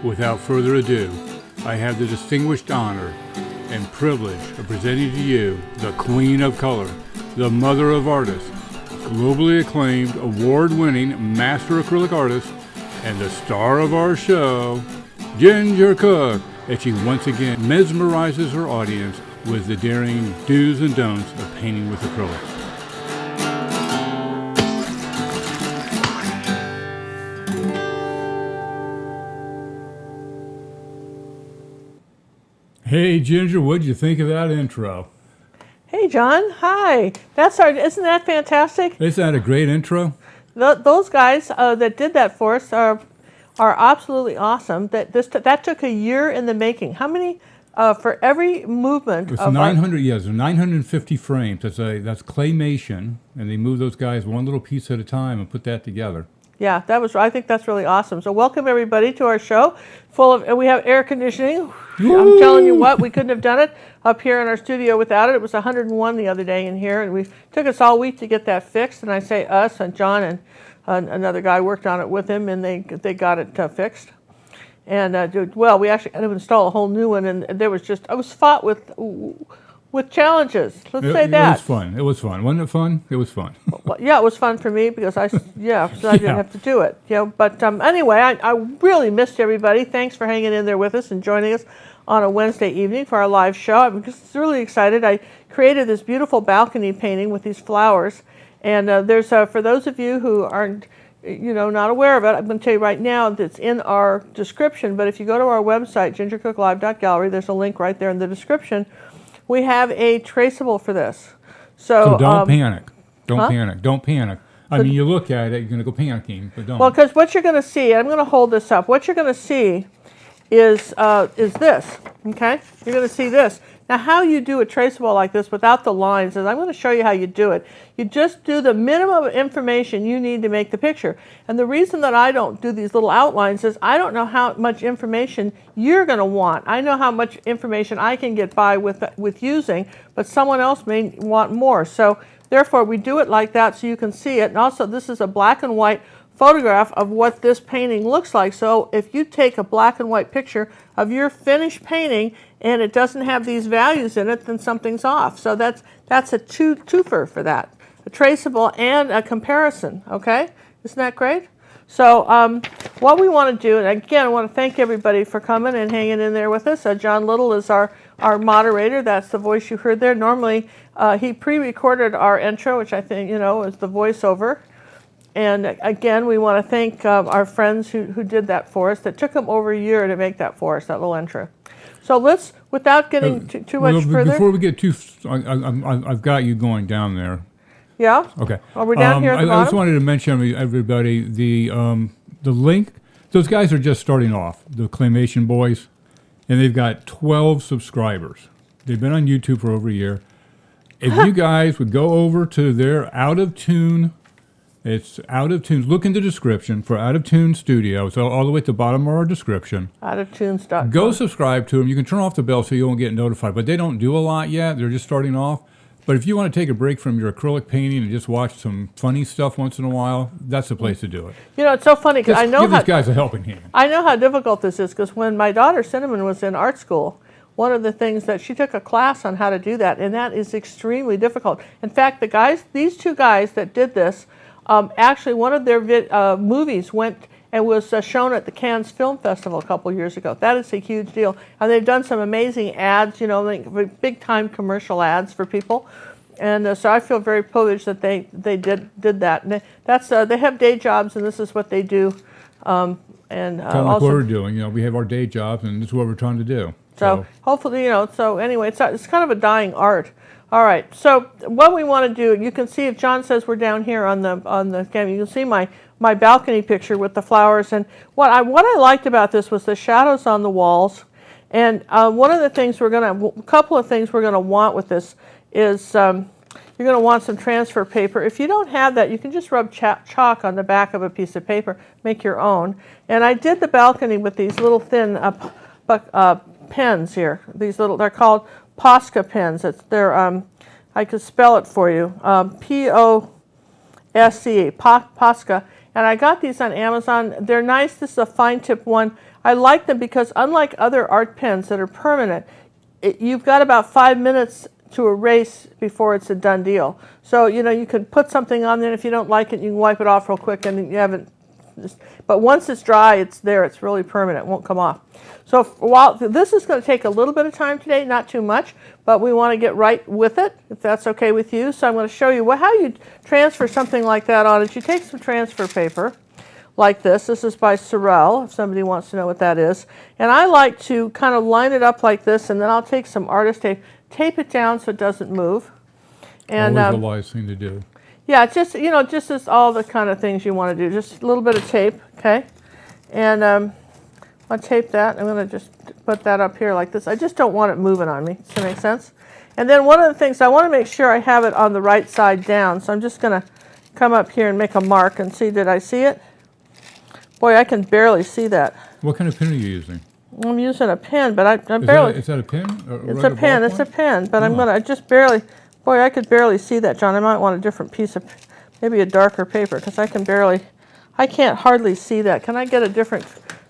without further ado, I have the distinguished honor and privilege of presenting to you the Queen of Color, the Mother of Artists, globally acclaimed, award-winning master acrylic artist, and the star of our show, Ginger Cook, as she once again mesmerizes her audience with the daring do's and don'ts of painting with acrylics. Hey Ginger, what'd you think of that intro? Hey John, hi. Isn't that fantastic? Isn't that a great intro? Those guys that did that for us are absolutely awesome. That took a year in the making. How many for every movement? It's 900. Yes, 950 frames. That's claymation, and they move those guys one little piece at a time and put that together. Yeah, I think that's really awesome. So welcome everybody to our show, and we have air conditioning. Woo! I'm telling you what, we couldn't have done it up here in our studio without it. It was 101 the other day in here, and we took us all week to get that fixed. And I say us, and John and another guy worked on it with him, and they got it fixed. And we actually had to install a whole new one, and I was fought with challenges. Let's say that. It was fun. It was fun. Wasn't it fun? It was fun. Well, yeah, it was fun for me because I didn't have to do it. But anyway, I really missed everybody. Thanks for hanging in there with us and joining us on a Wednesday evening for our live show. I'm just really excited. I created this beautiful balcony painting with these flowers, and there's for those of you who aren't not aware of it, I'm going to tell you right now that it's in our description. But if you go to our website, gingercooklive.gallery, there's a link right there in the description. We have a traceable for this. So don't panic. Don't panic. I mean, you look at it, you're going to go panicking, but don't. Well, because what you're going to see, I'm going to hold this up. What you're going to see is this, okay? You're going to see this. Now, how you do a traceable like this without the lines is I'm going to show you how you do it. You just do the minimum information you need to make the picture. And the reason that I don't do these little outlines is I don't know how much information you're going to want. I know how much information I can get by with using, but someone else may want more. So therefore, we do it like that so you can see it. And also, this is a black and white photograph of what this painting looks like. So if you take a black and white picture of your finished painting and it doesn't have these values in it, then something's off. So that's a twofer for that, a traceable and a comparison. Okay, isn't that great? So what we want to do, and again, I want to thank everybody for coming and hanging in there with us. John Little is our moderator. That's the voice you heard there. Normally, he pre-recorded our intro, which I think is the voiceover. And again, we want to thank our friends who did that for us. That took them over a year to make that for us, that little intro. So let's, without getting too much further. Before we get I've got you going down there. Yeah? Okay. Are we down here at the bottom? I just wanted to mention to everybody the link. Those guys are just starting off, the Claymation Boys, and they've got 12 subscribers. They've been on YouTube for over a year. If you guys would go over to their Out of Tune. It's Out of Tune. Look in the description for Out of Tune Studio. It's all the way at the bottom of our description. Outoftunes.com. Go subscribe to them. You can turn off the bell so you won't get notified. But they don't do a lot yet. They're just starting off. But if you want to take a break from your acrylic painting and just watch some funny stuff once in a while, that's the place to do it. It's so funny because I know give these guys a helping hand. I know how difficult this is because when my daughter Cinnamon was in art school, one of the things that she took a class on how to do that, and that is extremely difficult. In fact, these two guys that did this, actually, one of their movies went and was shown at the Cannes Film Festival a couple years ago. That is a huge deal. And they've done some amazing ads, like big-time commercial ads for people. And so I feel very privileged that they did that. And they have day jobs, and this is what they do. And kind of like what we're doing. We have our day jobs, and this is what we're trying to do. So hopefully, so anyway, it's kind of a dying art. All right, so what we want to do, you can see if John says we're down here on the camera, you can see my balcony picture with the flowers. And what I liked about this was the shadows on the walls. And one of the things a couple of things we're going to want with this is you're going to want some transfer paper. If you don't have that, you can just rub chalk on the back of a piece of paper, make your own. And I did the balcony with these little thin pens here. They're called Posca pens. I could spell it for you. Posca. And I got these on Amazon. They're nice. This is a fine tip one. I like them because unlike other art pens that are permanent, you've got about 5 minutes to erase before it's a done deal. So, you know, you could put something on there, and if you don't like it, you can wipe it off real quick, and you haven't. But once it's dry, it's there. It's really permanent. It won't come off. So while this is going to take a little bit of time today, not too much, but we want to get right with it, if that's okay with you. So I'm going to show you how you transfer something like that on it. You take some transfer paper like this. This is by Sorel, if somebody wants to know what that is. And I like to kind of line it up like this, and then I'll take some artist tape it down so it doesn't move. And always a wise thing to do. Yeah, just, you know, just as all the kind of things you want to do. Just a little bit of tape, okay? And I'll tape that. I'm going to just put that up here like this. I just don't want it moving on me. Does that make sense? And then one of the things, I want to make sure I have it on the right side down. So I'm just going to come up here and make a mark and see, did I see it? Boy, I can barely see that. What kind of pen are you using? I'm using a pen, but I barely. Is that a pen? It's a pen. It's a pen, but I'm going to just barely. Boy, I could barely see that, John. I might want a different piece of, maybe a darker paper, because I can't hardly see that. Can I get a different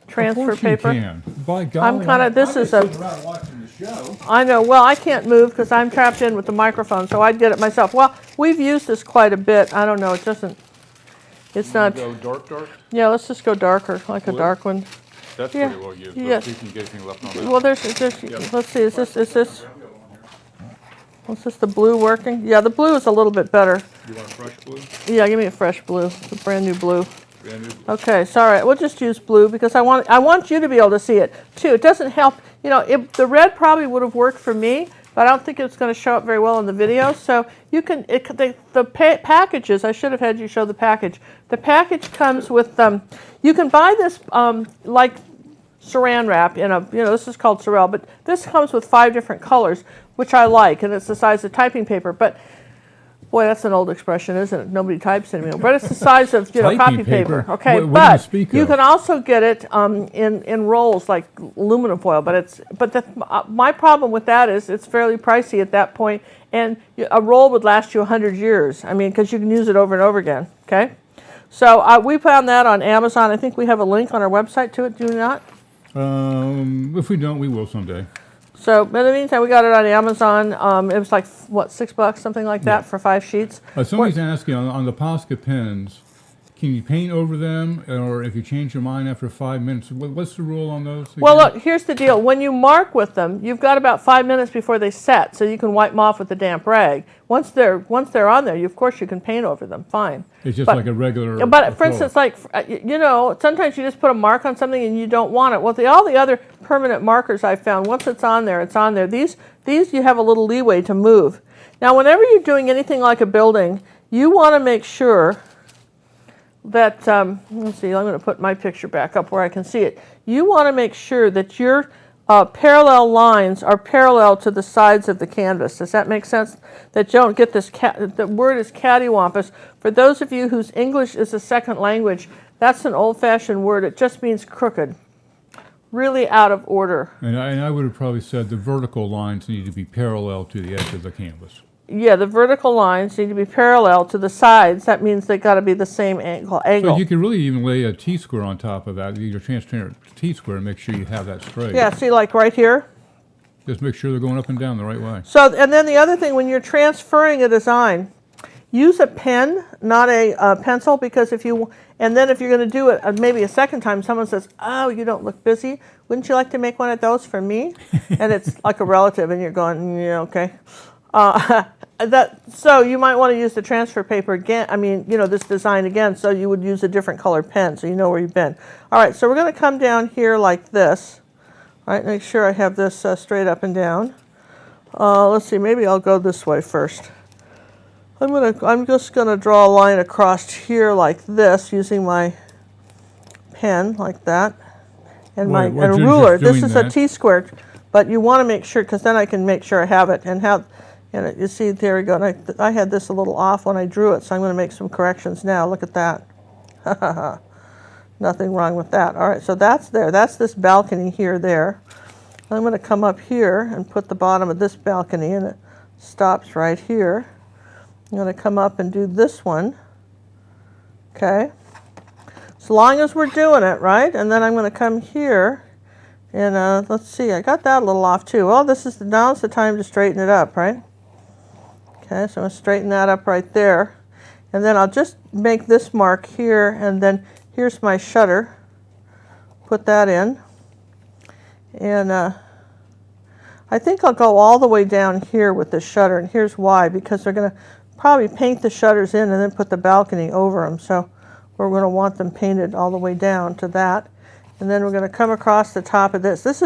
transfer paper? You can. By golly, I'm kind of, this is a, around watching the show. I know, well, I can't move because I'm trapped in with the microphone, so I'd get it myself. Well, we've used this quite a bit. I don't know, it doesn't, it's not. Go dark? Yeah, let's just go darker, like Blue? a dark one. That's Yeah. pretty well used. Yes. So you can get anything left on that. Well, there's, let's see, is this the blue working? Yeah, the blue is a little bit better. You want a fresh blue? Yeah, give me a fresh blue, it's a brand new blue. Brand new blue. Okay, so all right, we'll just use blue because I want you to be able to see it too. It doesn't help, you know, the red probably would have worked for me, but I don't think it's going to show up very well in the video. So you can, packages, I should have had you show the package. The package comes with, you can buy this like saran wrap in a, you know, this is called Sorel, but this comes with 5 different colors, which I like, and it's the size of typing paper. But boy, that's an old expression, isn't it? Nobody types anymore. But it's the size of, you know, copy paper. Okay, what do but you can also get it in rolls like aluminum foil. But my problem with that is it's fairly pricey at that point, and a roll would last you 100 years. I mean, because you can use it over and over again. Okay, so we found that on Amazon. I think we have a link on our website to it. Do we not? If we don't, we will someday. So, in the meantime, we got it on Amazon. It was like, what, $6, something like that, for 5 sheets. Somebody's asking on the Posca pens, can you paint over them, or if you change your mind after 5 minutes? What's the rule on those? Well, look, here's the deal. When you mark with them, you've got about 5 minutes before they set, so you can wipe them off with a damp rag. Once they're on there, of course you can paint over them. Fine. It's just like a regular. But for instance, like you know, sometimes you just put a mark on something and you don't want it. Well, all the other permanent markers I found, once it's on there, it's on there. These you have a little leeway to move. Now, whenever you're doing anything like a building, you want to make sure that let's see. I'm going to put my picture back up where I can see it. You want to make sure that your parallel lines are parallel to the sides of the canvas. Does that make sense? That you don't get this, the word is cattywampus. For those of you whose English is a second language, that's an old-fashioned word. It just means crooked. Really out of order. And I would have probably said the vertical lines need to be parallel to the edge of the canvas. Yeah, the vertical lines need to be parallel to the sides. That means they've got to be the same angle. So you could really even lay a T-square on top of that, your transparent T-square, and make sure you have that straight. Yeah, see, like right here? Just make sure they're going up and down the right way. So, and then the other thing, when you're transferring a design, use a pen, not a pencil, because if you're going to do it maybe a second time, someone says, oh, you don't look busy. Wouldn't you like to make one of those for me? And it's like a relative, and you're going, yeah, okay. So you might want to use the transfer paper again. I mean, you know, this design again, so you would use a different colored pen so you know where you've been. All right, so we're going to come down here like this. All right, make sure I have this straight up and down. Let's see, maybe I'll go this way first. I'm just going to draw a line across here like this using my pen like that and a ruler. This is a T-square, but you want to make sure, because then I can make sure I have it and you see, there we go. And I had this a little off when I drew it, so I'm going to make some corrections now. Look at that. Nothing wrong with that. All right, so that's there. That's this balcony here, there. I'm going to come up here and put the bottom of this balcony, and it stops right here. I'm going to come up and do this one. Okay. as long as we're doing it, right? And then I'm going to come here, and let's see, I got that a little off too. Well, now's the time to straighten it up, right? Okay, so I'm going to straighten that up right there. And then I'll just make this mark here, and then here's my shutter. Put that in. And I think I'll go all the way down here with the shutter, and here's why, because they're going to probably paint the shutters in and then put the balcony over them. So we're going to want them painted all the way down to that. And then we're going to come across the top of this. This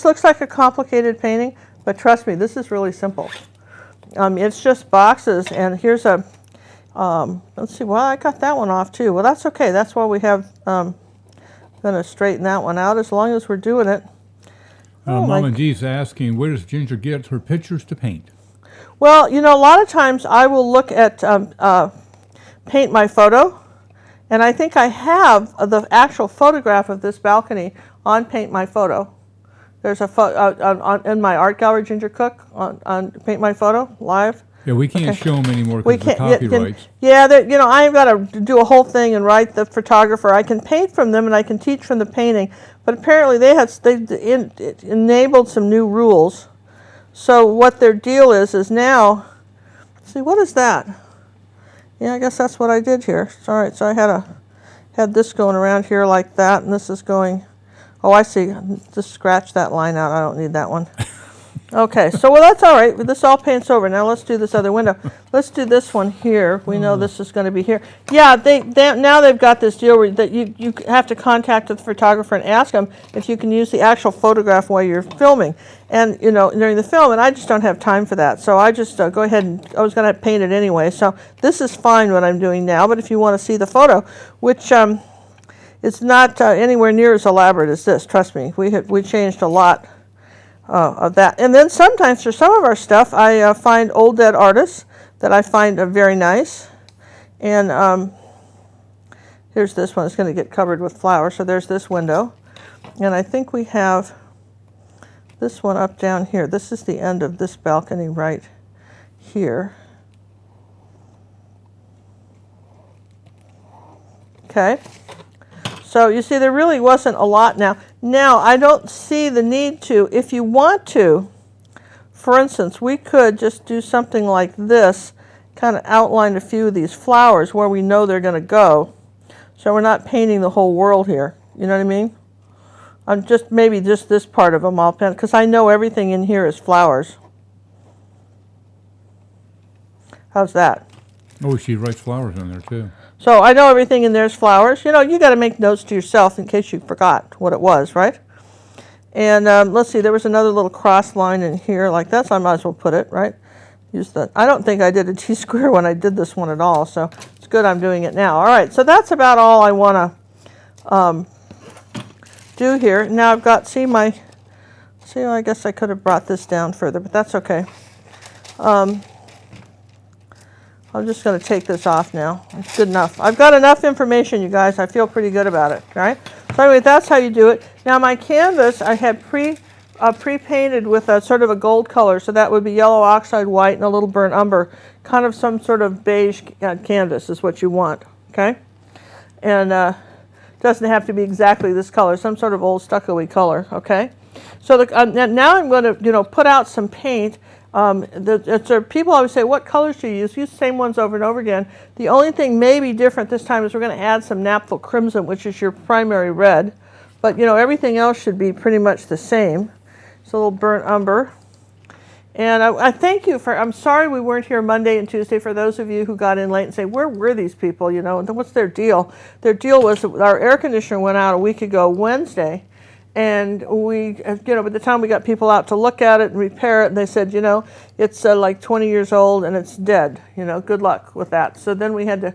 looks like a complicated painting, but trust me, this is really simple. It's just boxes, and here's a, let's see, well, I got that one off too. Well, that's okay. That's why we have, going to straighten that one out as long as we're doing it. Mama D's asking, where does Ginger get her pictures to paint? Well, you know, a lot of times I will look at Paint My Photo, and I think I have the actual photograph of this balcony on Paint My Photo. There's a in my art gallery, Ginger Cook, on Paint My Photo live. Yeah, we can't show them anymore because of copyrights. Yeah, you know, I've got to do a whole thing and write the photographer. I can paint from them and I can teach from the painting, but apparently they enabled some new rules. So what their deal is now, let's see, what is that? Yeah, I guess that's what I did here. All right, so I had this going around here like that, and this is going. Oh, I see. Just scratch that line out. I don't need that one. Okay, so well, that's all right. This all paints over. Now let's do this other window. Let's do this one here. We know this is going to be here. Yeah, now they've got this deal where that you have to contact the photographer and ask them if you can use the actual photograph while you're filming, and you know, during the film. And I just don't have time for that, so I just go ahead and I was going to paint it anyway. So this is fine what I'm doing now. But if you want to see the photo, which it's not anywhere near as elaborate as this. Trust me, we changed a lot of that. And then sometimes for some of our stuff, I find old dead artists that I find very nice. And here's this one. It's going to get covered with flowers. So there's this window. And I think we have this one up down here. This is the end of this balcony right here. Okay. So you see, there really wasn't a lot now. Now, I don't see the need to. If you want to, for instance, we could just do something like this, kind of outline a few of these flowers where we know they're going to go. So we're not painting the whole world here. You know what I mean? I'm just, maybe just this part of them I'll paint, because I know everything in here is flowers. How's that? Oh, she writes flowers in there too. So I know everything in there is flowers. You know, you got to make notes to yourself in case you forgot what it was, right? And let's see, there was another little cross line in here like that, so I might as well put it, right? Use the, I don't think I did a T-square when I did this one at all, so it's good I'm doing it now. All right, so that's about all I want to do here. Now I've got, I guess I could have brought this down further, but that's okay. I'm just going to take this off now. It's good enough. I've got enough information, you guys. I feel pretty good about it, right? So anyway, that's how you do it. Now my canvas, I had pre-painted with a sort of a gold color, so that would be yellow oxide white and a little burnt umber, kind of some sort of beige canvas is what you want, okay? And doesn't have to be exactly this color, some sort of old stucco-y color, okay? So now I'm going to, put out some paint. People always say, what colors do you use? Use the same ones over and over again. The only thing maybe different this time is we're going to add some naphtha crimson, which is your primary red. But, everything else should be pretty much the same. It's a little burnt umber. And I thank you I'm sorry we weren't here Monday and Tuesday for those of you who got in late and say, where were these people, and what's their deal? Their deal was our air conditioner went out a week ago Wednesday. And we, by the time we got people out to look at it and repair it, and they said, it's like 20 years old and it's dead. Good luck with that. So then we had to,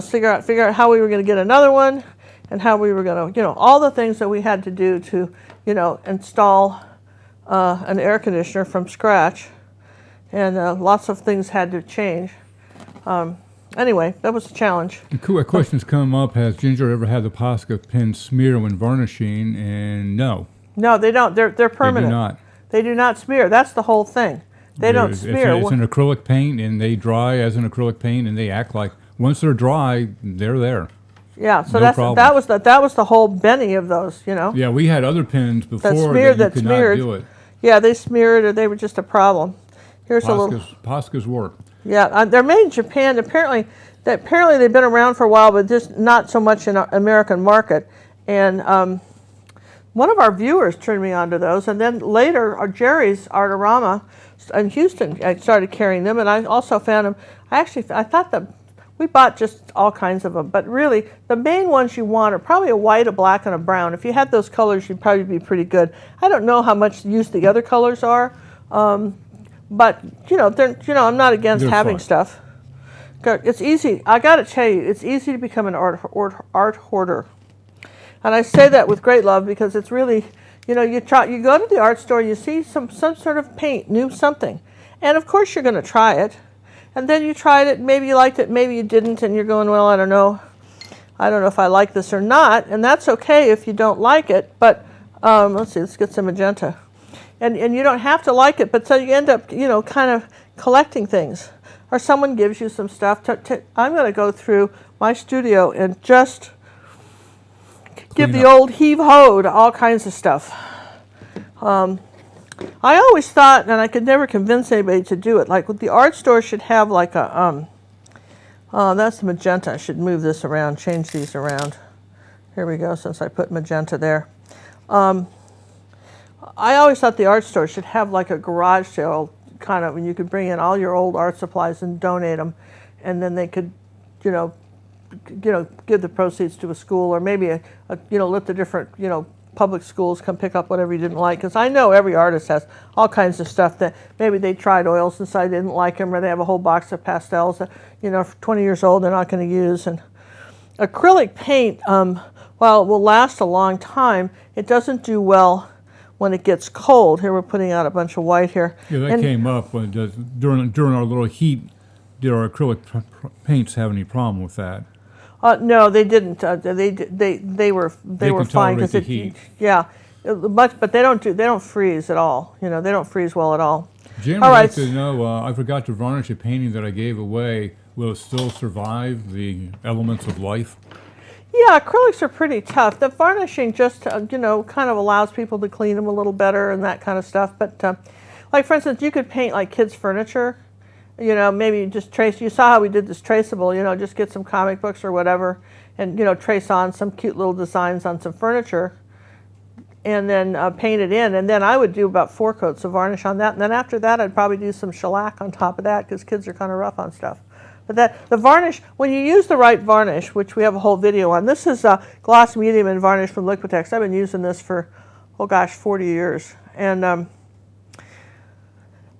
figure out how we were going to get another one, and how we were going to, all the things that we had to do to, install an air conditioner from scratch, and lots of things had to change. Anyway, that was a challenge. A question's come up, has Ginger ever had the Posca pen smear when varnishing? And no. No, they don't. They're permanent. They do not. They do not smear. That's the whole thing. They don't smear. It's an acrylic paint, and they dry as an acrylic paint, and they act like, once they're dry, they're there. Yeah, so No problem. that was the whole Benny of those, you know. Yeah, we had other pens before smeared- that you that could smeared. not do it. Yeah, they smeared or they were just a problem. Here's a little. Posca's work. Yeah, they're made in Japan. Apparently they've been around for a while, but just not so much in our American market. And one of our viewers turned me on to those, and then later, Jerry's Artorama in Houston, I started carrying them, and I also found them. I thought that we bought just all kinds of them, but really the main ones you want are probably a white, a black, and a brown. If you had those colors, you'd probably be pretty good. I don't know how much use the other colors are. But I'm not against They're having fun. stuff. It's easy. I got to tell you, it's easy to become an art hoarder, and I say that with great love because it's really, you go to the art store, you see some sort of paint, new something, and of course you're going to try it, and then you tried it, maybe you liked it, maybe you didn't, and you're going, well, I don't know if I like this or not, and that's okay if you don't like it. But let's see, let's get some magenta. And you don't have to like it, but so you end up, kind of collecting things. Or someone gives you some stuff. I'm going to go through my studio and just give the old heave-ho to all kinds of stuff. I always thought, and I could never convince anybody to do it, like the art store should have like a, that's the magenta. I should move this around, change these around. Here we go, since I put magenta there. I always thought the art store should have like a garage sale kind of, and you could bring in all your old art supplies and donate them, and then they could, give the proceeds to a school, or maybe let the different, public schools come pick up whatever you didn't like. Because I know every artist has all kinds of stuff that maybe they tried oils and decided they didn't like them, or they have a whole box of pastels that, for 20 years old they're not going to use. And acrylic paint, while it will last a long time, it doesn't do well when it gets cold. Here we're putting out a bunch of white here. Yeah, that came up when during our little heat. Did our acrylic paints have any problem with that? No, they didn't. They were fine because the heat. Yeah, but they don't freeze at all. They don't freeze well at all. Jim would like to know. I forgot to varnish a painting that I gave away. Will it still survive the elements of life? Yeah, acrylics are pretty tough. The varnishing just, kind of allows people to clean them a little better and that kind of stuff. But, like, for instance, you could paint, like, kids' furniture. Maybe just trace. You saw how we did this traceable, just get some comic books or whatever and, trace on some cute little designs on some furniture and then paint it in. And then I would do about 4 coats of varnish on that. And then after that, I'd probably do some shellac on top of that because kids are kind of rough on stuff. But the varnish, when you use the right varnish, which we have a whole video on, this is gloss medium and varnish from Liquitex. I've been using this for, 40 years. And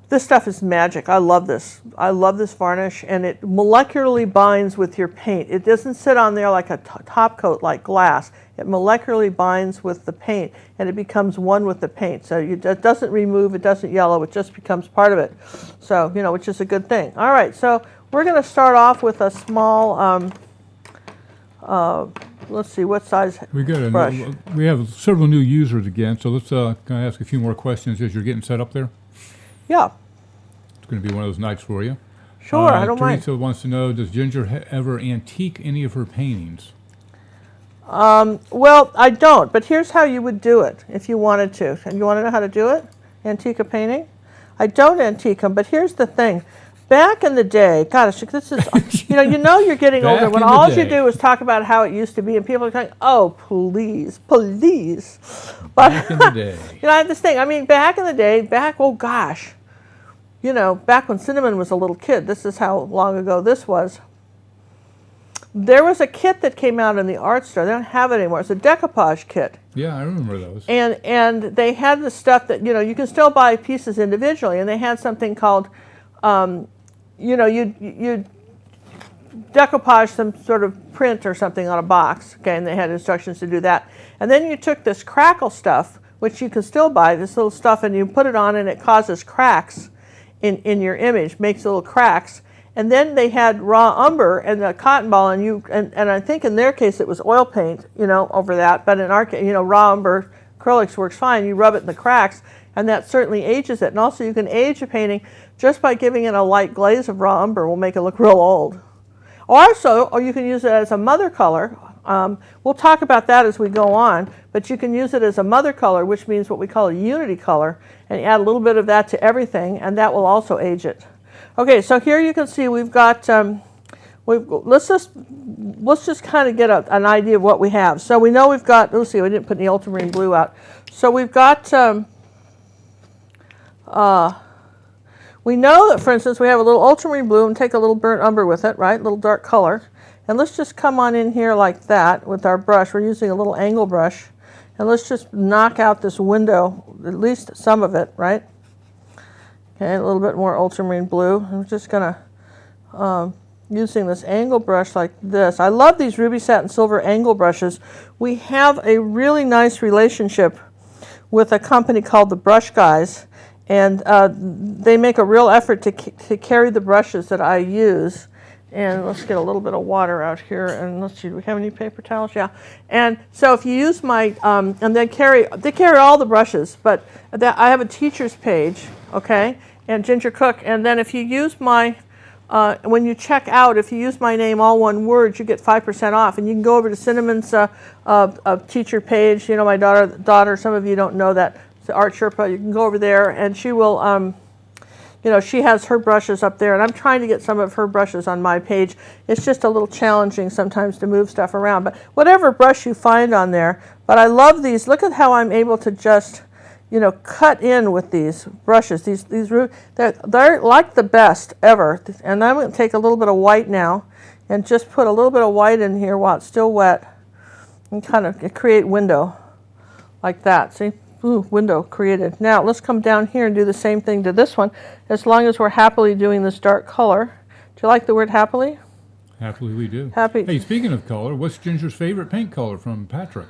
this stuff is magic. I love this. I love this varnish, and it molecularly binds with your paint. It doesn't sit on there like a top coat like glass. It molecularly binds with the paint, and it becomes one with the paint. So it doesn't remove, it doesn't yellow, it just becomes part of it. So, which is a good thing. All right, so we're going to start off with a small, let's see, what size brush? We have several new users again, so let's can I ask a few more questions as you're getting set up there? Yeah. It's going to be one of those nights for you. Sure, I don't mind. Teresa wants to know, does Ginger ever antique any of her paintings? Well, I don't, but here's how you would do it if you wanted to. And you want to know how to do it? Antique a painting? I don't antique them, but here's the thing. Back in the day, gosh, this is, you're getting older when all you do is talk about how it used to be, and people are going, oh, please. But, back in the day. I have this thing. I mean, back in the day, back when Cinnamon was a little kid, this is how long ago this was. There was a kit that came out in the art store. They don't have it anymore. It's a decoupage kit. Yeah, I remember those. And they had the stuff that, you can still buy pieces individually, and they had something called, you decoupage some sort of print or something on a box, okay, and they had instructions to do that. And then you took this crackle stuff, which you can still buy, this little stuff, and you put it on, and it causes cracks in your image, makes little cracks. And then they had raw umber and a cotton ball, and I think in their case it was oil paint, over that. But in our case, raw umber acrylics works fine. You rub it in the cracks, and that certainly ages it. And also you can age a painting just by giving it a light glaze of raw umber will make it look real old. Or you can use it as a mother color. We'll talk about that as we go on, but you can use it as a mother color, which means what we call a unity color, and add a little bit of that to everything, and that will also age it. Okay, so here you can see we've got, let's just kind of get an idea of what we have. So we know we've got, let's see, we didn't put any ultramarine blue out. So we've got, we know that, for instance, we have a little ultramarine blue and take a little burnt umber with it, right? A little dark color. And let's just come on in here like that with our brush. We're using a little angle brush. And let's just knock out this window, at least some of it, right? Okay, a little bit more ultramarine blue. I'm just going to, using this angle brush like this. I love these ruby satin silver angle brushes. We have a really nice relationship with a company called the Brush Guys. And they make a real effort to carry the brushes that I use. And let's get a little bit of water out here. And let's see, do we have any paper towels? Yeah. And so if you use my, and they carry all the brushes, but I have a teacher's page, okay, and Ginger Cook. And then if you use my, when you check out, if you use my name, all one word, you get 5% off. And you can go over to Cinnamon's teacher page. You know, my daughter, some of you don't know that. The Art Sherpa, you can go over there and she will, you know, she has her brushes up there, and I'm trying to get some of her brushes on my page. It's just a little challenging sometimes to move stuff around, but whatever brush you find on there. But I love these. Look at how I'm able to just, you know, cut in with these brushes. They're like the best ever. And I'm going to take a little bit of white now and just put a little bit of white in here while it's still wet and kind of create window like that. See? Ooh, window created. Now let's come down here and do the same thing to this one, as long as we're happily doing this dark color. Do you like the word happily? Happily we do. Happy. Hey, speaking of color, what's Ginger's favorite paint color from Patrick?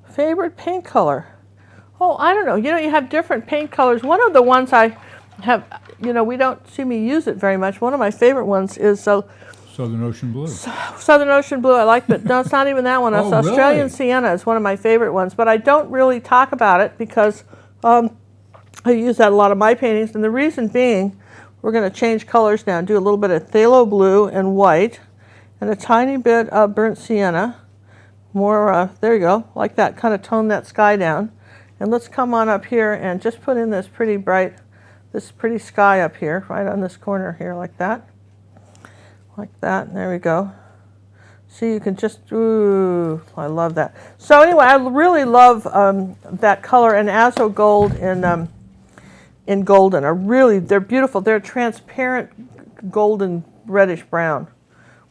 Favorite paint color? Oh, I don't know. You know, you have different paint colors. One of the ones I have, you know, we don't see me use it very much. One of my favorite ones is Southern Ocean Blue. Southern Ocean Blue. I like, but no, it's not even that one. It's Australian really? Sienna is one of my favorite ones, but I don't really talk about it because I use that a lot of my paintings, and the reason being, we're going to change colors now. Do a little bit of phthalo blue and white, and a tiny bit of burnt sienna. More, there you go, like that. Kind of tone that sky down, and let's come on up here and just put in this pretty bright, this pretty sky up here, right on this corner here, like that. Like that, there we go. See, you can just, ooh, I love that. So anyway, I really love that color, and Azo Gold in Golden are really, they're beautiful. They're transparent golden reddish brown,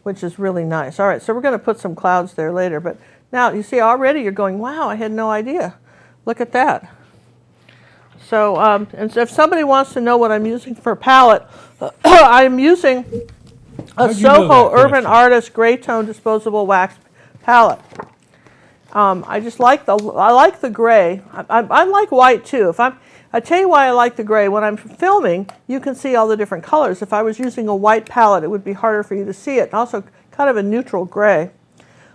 which is really nice. All right, so we're going to put some clouds there later, but now you see already you're going, wow, I had no idea. Look at that. So, and so if somebody wants to know what I'm using for a palette, I'm using a Soho Urban Artist Gray Tone Disposable Wax Palette. I just like the gray. I like white too. I tell you why I like the gray. When I'm filming, you can see all the different colors. If I was using a white palette, it would be harder for you to see it. Also, kind of a neutral gray.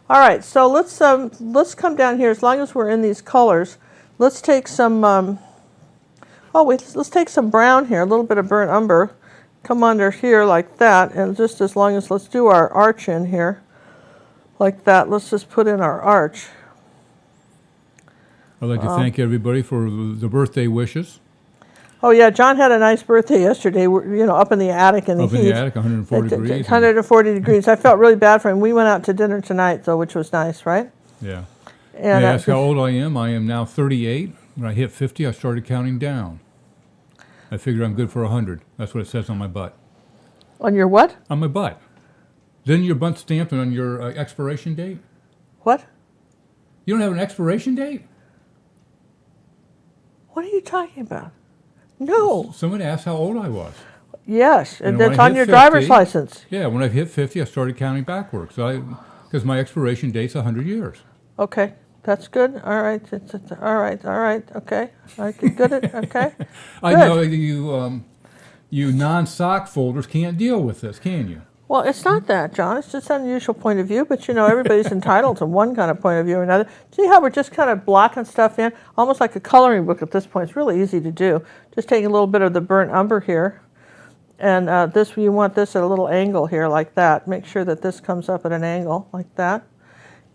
All right, so let's come down here. As long as we're in these colors, let's take some. Let's take some brown here. A little bit of burnt umber. Come under here like that, and just as long as, let's do our arch in here like that. Let's just put in our arch. I'd like to thank everybody for the birthday wishes. Oh yeah, John had a nice birthday yesterday. You know, up in the attic in the heat. Up in the attic, 140 degrees. 140 degrees. I felt really bad for him. We went out to dinner tonight, though, which was nice, right? Yeah. And May I ask how old I am? I am now 38. When I hit 50, I started counting down. I figured I'm good for 100. That's what it says on my butt. On your what? On my butt. Then your butt stamped on your expiration date? What? You don't have an expiration date? What are you talking about? No. Someone asked how old I was. Yes, and when it's I on hit your 50, driver's license. Yeah, when I hit 50, I started counting backwards. Because my expiration date's 100 years. Okay, that's good. All right, all right. Okay, good. Okay. I know you non-sock folders can't deal with this, can you? Well, it's not that, John. It's just an unusual point of view, but you know, everybody's entitled to one kind of point of view or another. See how we're just kind of blocking stuff in? Almost like a coloring book at this point. It's really easy to do. Just taking a little bit of the burnt umber here. And you want this at a little angle here like that. Make sure that this comes up at an angle like that.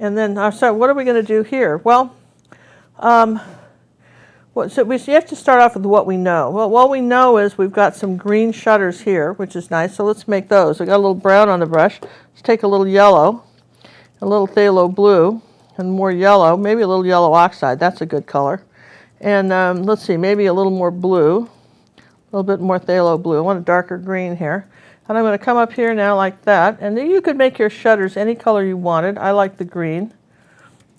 And then, so what are we going to do here? Well, so you have to start off with what we know. Well, what we know is we've got some green shutters here, which is nice. So let's make those. We got a little brown on the brush. Let's take a little yellow, a little phthalo blue, and more yellow. Maybe a little yellow oxide. That's a good color. And let's see, maybe a little more blue, a little bit more phthalo blue. I want a darker green here. And I'm going to come up here now like that. And then you could make your shutters any color you wanted. I like the green.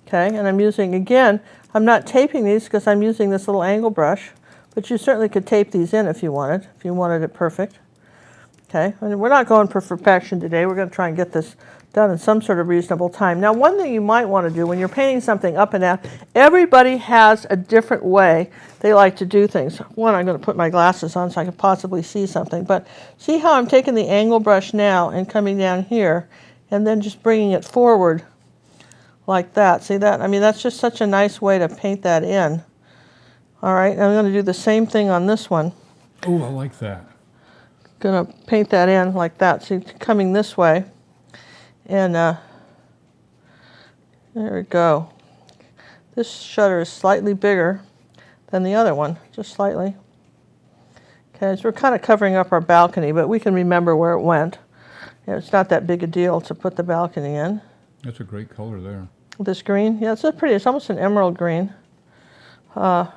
Okay, and I'm using, again, I'm not taping these because I'm using this little angle brush, but you certainly could tape these in if you wanted it perfect. Okay, and we're not going for perfection today. We're going to try and get this done in some sort of reasonable time. Now, one thing you might want to do when you're painting something up and down, everybody has a different way they like to do things. One, I'm going to put my glasses on so I can possibly see something, but see how I'm taking the angle brush now and coming down here and then just bringing it forward like that. See that? I mean, that's just such a nice way to paint that in. All right, I'm going to do the same thing on this one. Oh, I like that. Going to paint that in like that. See, coming this way. And there we go. This shutter is slightly bigger than the other one, just slightly. Okay, so we're kind of covering up our balcony, but we can remember where it went. It's not that big a deal to put the balcony in. That's a great color there. This green, yeah, it's pretty. It's almost an emerald green. How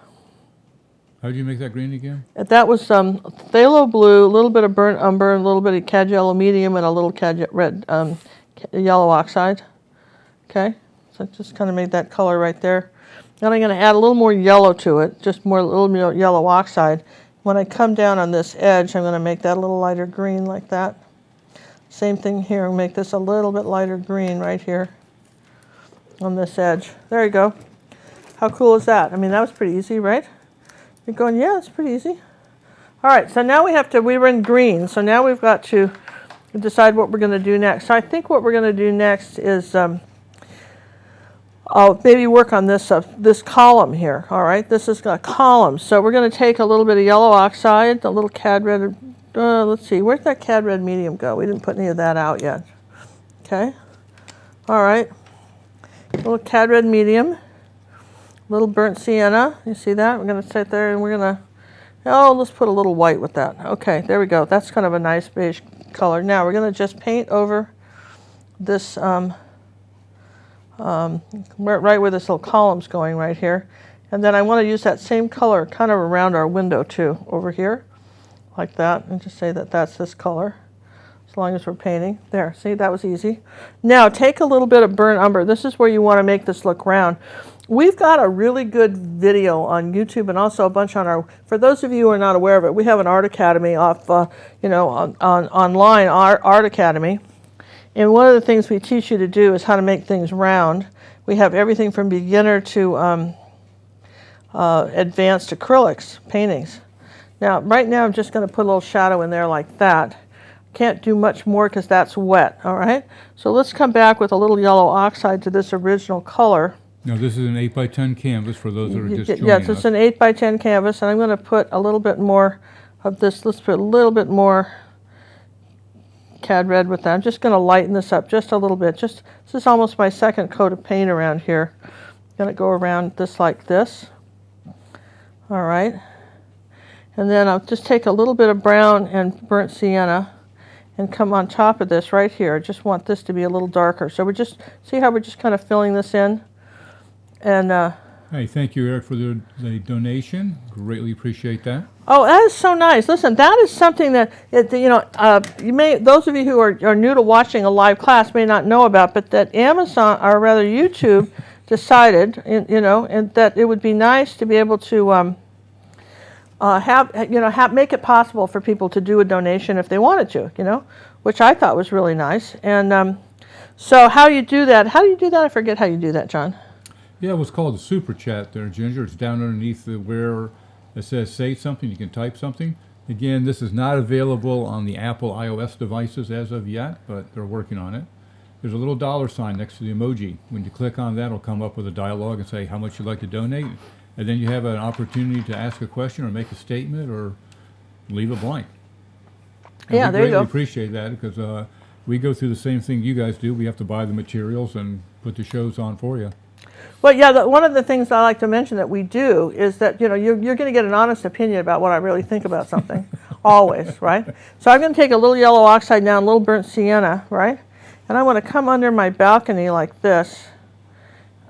did you make that green again? That was phthalo blue, a little bit of burnt umber, a little bit of cad yellow medium, and a little cad red yellow oxide. Okay, so I just kind of made that color right there. Then I'm going to add a little more yellow to it, just more a little more yellow oxide. When I come down on this edge, I'm going to make that a little lighter green like that. Same thing here, make this a little bit lighter green right here on this edge. There you go. How cool is that? I mean, that was pretty easy, right? You're going, yeah, it's pretty easy. All right, so now we were in green, so now we've got to decide what we're going to do next. So I think what we're going to do next is I'll maybe work on this column here. All right, this is a column. So we're going to take a little bit of yellow oxide, a little cad red. Let's see, where'd that cad red medium go? We didn't put any of that out yet. Okay. All right. A little cad red medium, a little burnt sienna. You see that? We're going to sit there and we're going to, let's put a little white with that. Okay, there we go. That's kind of a nice beige color. Now we're going to just paint over this, right where this little column's going right here. And then I want to use that same color kind of around our window too, over here, like that, and just say that that's this color, as long as we're painting. There, see, that was easy. Now take a little bit of burnt umber. This is where you want to make this look round. We've got a really good video on YouTube and also a bunch on our, for those of you who are not aware of it, we have an art academy off, online, our art academy. And one of the things we teach you to do is how to make things round. We have everything from beginner to advanced acrylics paintings. Now, right now I'm just going to put a little shadow in there like that. Can't do much more because that's wet, all right? So let's come back with a little yellow oxide to this original color. Now, this is an 8x10 canvas for those that are just joining yes, us. it's an 8x10 canvas, and I'm going to put a little bit more of this. Let's put a little bit more cad red with that. I'm just going to lighten this up just a little bit. This is almost my second coat of paint around here. I'm going to go around this like this. All right. And then I'll just take a little bit of brown and burnt sienna and come on top of this right here. I just want this to be a little darker. So we just, see how we're just kind of filling this in? And hey, thank you, Eric, for the donation. Greatly appreciate that. Oh, that is so nice. Listen, that is something that you may, those of you who are new to watching a live class may not know about, but that Amazon, or rather YouTube, decided, and that it would be nice to be able to make it possible for people to do a donation if they wanted to, which I thought was really nice. And so how do you do that? I forget how you do that, John. Yeah, what's called a super chat there, Ginger. It's down underneath where it says say something. You can type something. Again, this is not available on the Apple iOS devices as of yet, but they're working on it. There's a little $sign next to the emoji. When you click on that, it'll come up with a dialogue and say how much you'd like to donate. And then you have an opportunity to ask a question or make a statement or leave it blank. And yeah, there you go. We greatly appreciate that because we go through the same thing you guys do. We have to buy the materials and put the shows on for you. Well, yeah, one of the things I like to mention that we do is that, you're going to get an honest opinion about what I really think about something, always, right? So I'm going to take a little yellow oxide now, a little burnt sienna, right? And I want to come under my balcony like this.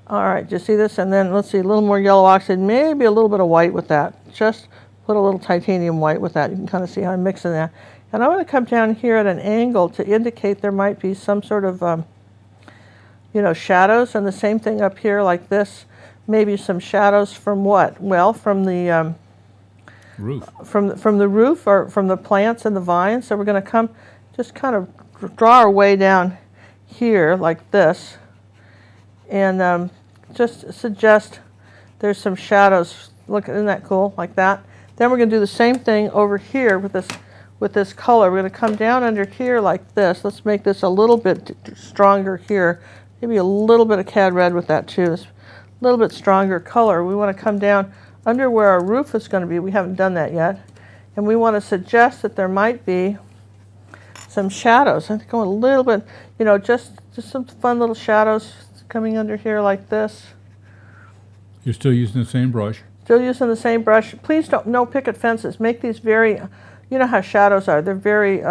All right, do you see this? And then let's see, a little more yellow oxide, maybe a little bit of white with that. Just put a little titanium white with that. You can kind of see how I'm mixing that. And I want to come down here at an angle to indicate there might be some sort of shadows, and the same thing up here like this. Maybe some shadows from what? Well, from the Roof. From the roof or from the plants and the vines. So we're going to come, just kind of draw our way down here like this, and just suggest there's some shadows. Look, isn't that cool? Like that. Then we're going to do the same thing over here with this color. We're going to come down under here like this. Let's make this a little bit stronger here. Maybe a little bit of cad red with that too. This little bit stronger color. We want to come down under where our roof is going to be. We haven't done that yet. And we want to suggest that there might be some shadows. I think go a little bit, just some fun little shadows coming under here like this. You're still using the same brush. Still using the same brush. Please don't, no picket fences. Make these very, you know how shadows are. They're very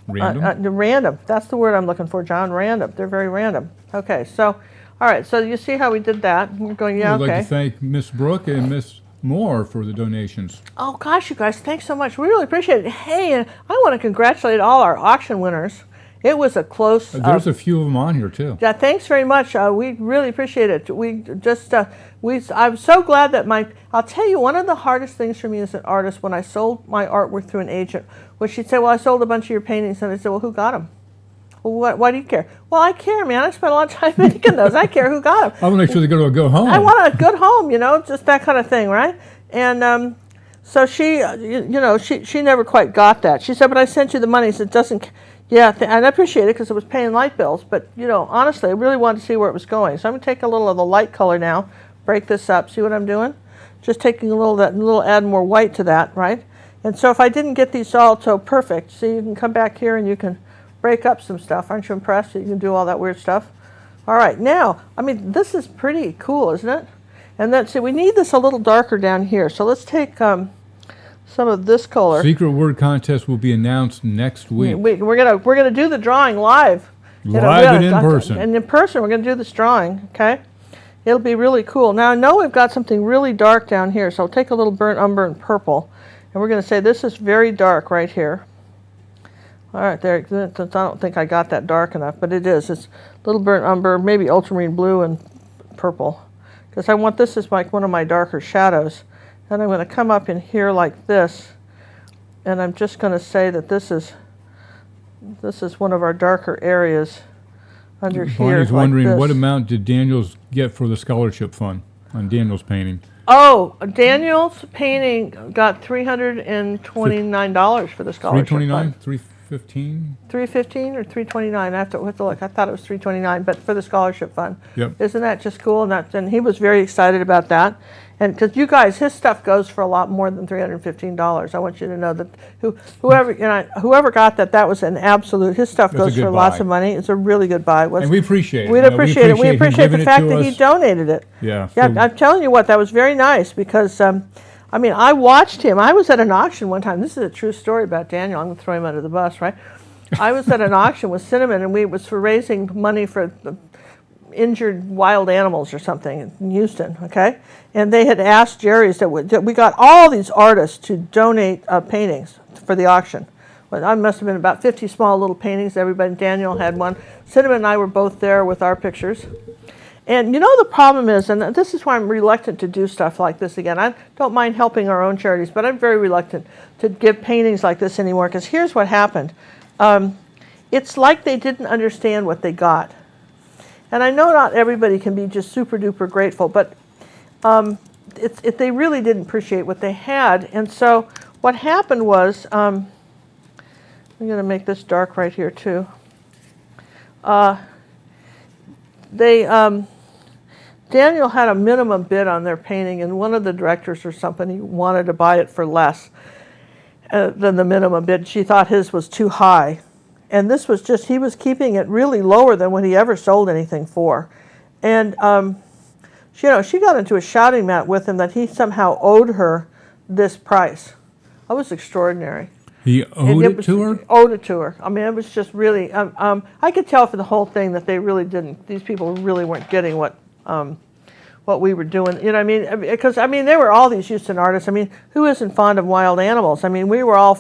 Random? random. That's the word I'm looking for, John. Random. They're very random. Okay, so, all right, so you see how we did that. We're going, yeah, I'd okay. like to thank Miss Brooke and Miss Moore for the donations. Oh, gosh, you guys, thanks so much. We really appreciate it. Hey, and I want to congratulate all our auction winners. It was a close... There's a few of them on here, too. Yeah, thanks very much. We really appreciate it. We just, I'm so glad that I'll tell you, one of the hardest things for me as an artist when I sold my artwork through an agent was she'd say, well, I sold a bunch of your paintings. And I said, well, who got them? Well, why do you care? Well, I care, man. I spent a lot of time making those. I care who got them. I want to make sure they go to a good home. I want a good home, just that kind of thing, right? And so she, she never quite got that. She said, but I sent you the money. So it doesn't... Yeah, and I appreciate it because it was paying light bills. But, honestly, I really wanted to see where it was going. So I'm going to take a little of the light color now, break this up. See what I'm doing? Just taking a little add more white to that, right? And so if I didn't get these all so perfect, see, you can come back here and you can break up some stuff. Aren't you impressed that you can do all that weird stuff? All right, now, this is pretty cool, isn't it? And then, see, we need this a little darker down here. So let's take... some of this color. Secret word contest will be announced next week. We're gonna do the drawing live. Live and in person. And in person, we're gonna do this drawing. Okay, it'll be really cool. Now I know we've got something really dark down here, so I'll take a little burnt umber and purple, and we're gonna say this is very dark right here. All right, there. I don't think I got that dark enough, but it is. It's a little burnt umber, maybe ultramarine blue and purple, because I want this as like one of my darker shadows. And I'm going to come up in here like this, and I'm just going to say that this is one of our darker areas under here. Bonnie's wondering like what amount did Daniels get for the scholarship fund on Daniel's painting? Oh, Daniel's painting got $329 for the scholarship fund. $329, $315? $315 or $329? I have to look. I thought it was $329, but for the scholarship fund. Yep. Isn't that just cool? And he was very excited about that. And because you guys, his stuff goes for a lot more than $315. I want you to know that whoever got that was an absolute. His stuff That's goes a good for lots buy. of money. It's a really good buy. And we appreciate it. We appreciate it. We appreciate the fact that he donated it. Yeah. Yeah, I'm telling you what, that was very nice because, I watched him. I was at an auction one time. This is a true story about Daniel. I'm going to throw him under the bus, right? I was at an auction with Cinnamon, and it was for raising money for the injured wild animals or something in Houston, okay? And they had asked Jerry's that we got all these artists to donate paintings for the auction. Well, I must have been about 50 small little paintings. Everybody, Daniel had one. Cinnamon and I were both there with our pictures. And the problem is, and this is why I'm reluctant to do stuff like this again. I don't mind helping our own charities, but I'm very reluctant to give paintings like this anymore because here's what happened. It's like they didn't understand what they got. And I know not everybody can be just super duper grateful, but they really didn't appreciate what they had. And so what happened was, I'm going to make this dark right here too. Daniel had a minimum bid on their painting, and one of the directors or something wanted to buy it for less than the minimum bid. She thought his was too high. And this was just, he was keeping it really lower than what he ever sold anything for. And, she got into a shouting match with him that he somehow owed her this price. That was extraordinary. He owed it to her? Owed it to her. I mean, it was just really, I could tell for the whole thing that they really didn't, these people really weren't getting what we were doing. You know what I mean? Because, I mean, there were all these Houston artists. I mean, who isn't fond of wild animals? I mean, we were all,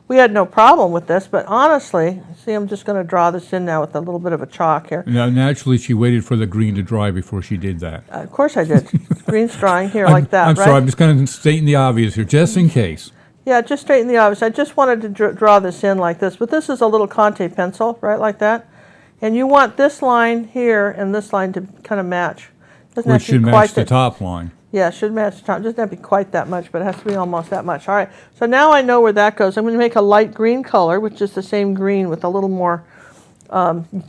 we had no problem with this, but honestly, see, I'm just going to draw this in now with a little bit of a chalk here. Now, naturally, she waited for the green to dry before she did that. Of course I did. Green's drying here like that, I'm right? sorry, I'm just kind of stating the obvious here, just in case. Yeah, just straighten the obvious. I just wanted to draw this in like this, but this is a little Conte pencil, right, like that. And you want this line here and this line to kind of match. Doesn't Which have to be should quite match the top line. Yeah, it should match the top. It doesn't have to be quite that much, but it has to be almost that much. All right, so now I know where that goes. I'm going to make a light green color, which is the same green with a little more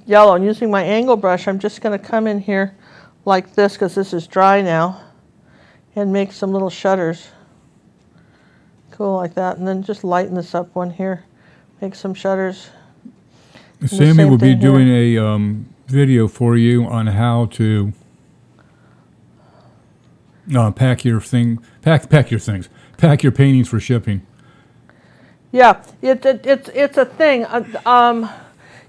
yellow. And using my angle brush, I'm just going to come in here like this, because this is dry now, and make some little shutters. Cool, like that. And then just lighten this up one here. Make some shutters. Sammy will be doing a video for you on how to pack your things, pack your paintings for shipping. Yeah, it's a thing. How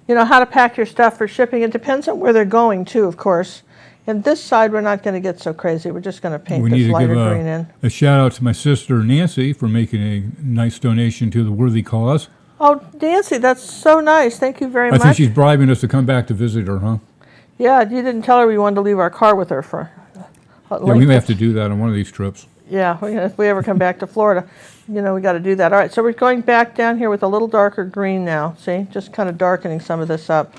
to pack your stuff for shipping. It depends on where they're going too, of course. And this side, we're not going to get so crazy. We're just going to paint this lighter green in. A shout out to my sister Nancy for making a nice donation to the worthy cause. Oh, Nancy, that's so nice. Thank you very much. I think she's bribing us to come back to visit her, huh? Yeah, you didn't tell her we wanted to leave our car with her for. Yeah, we may have to do that on one of these trips. Yeah, if we ever come back to Florida, we got to do that. All right, so we're going back down here with a little darker green now. See, just kind of darkening some of this up.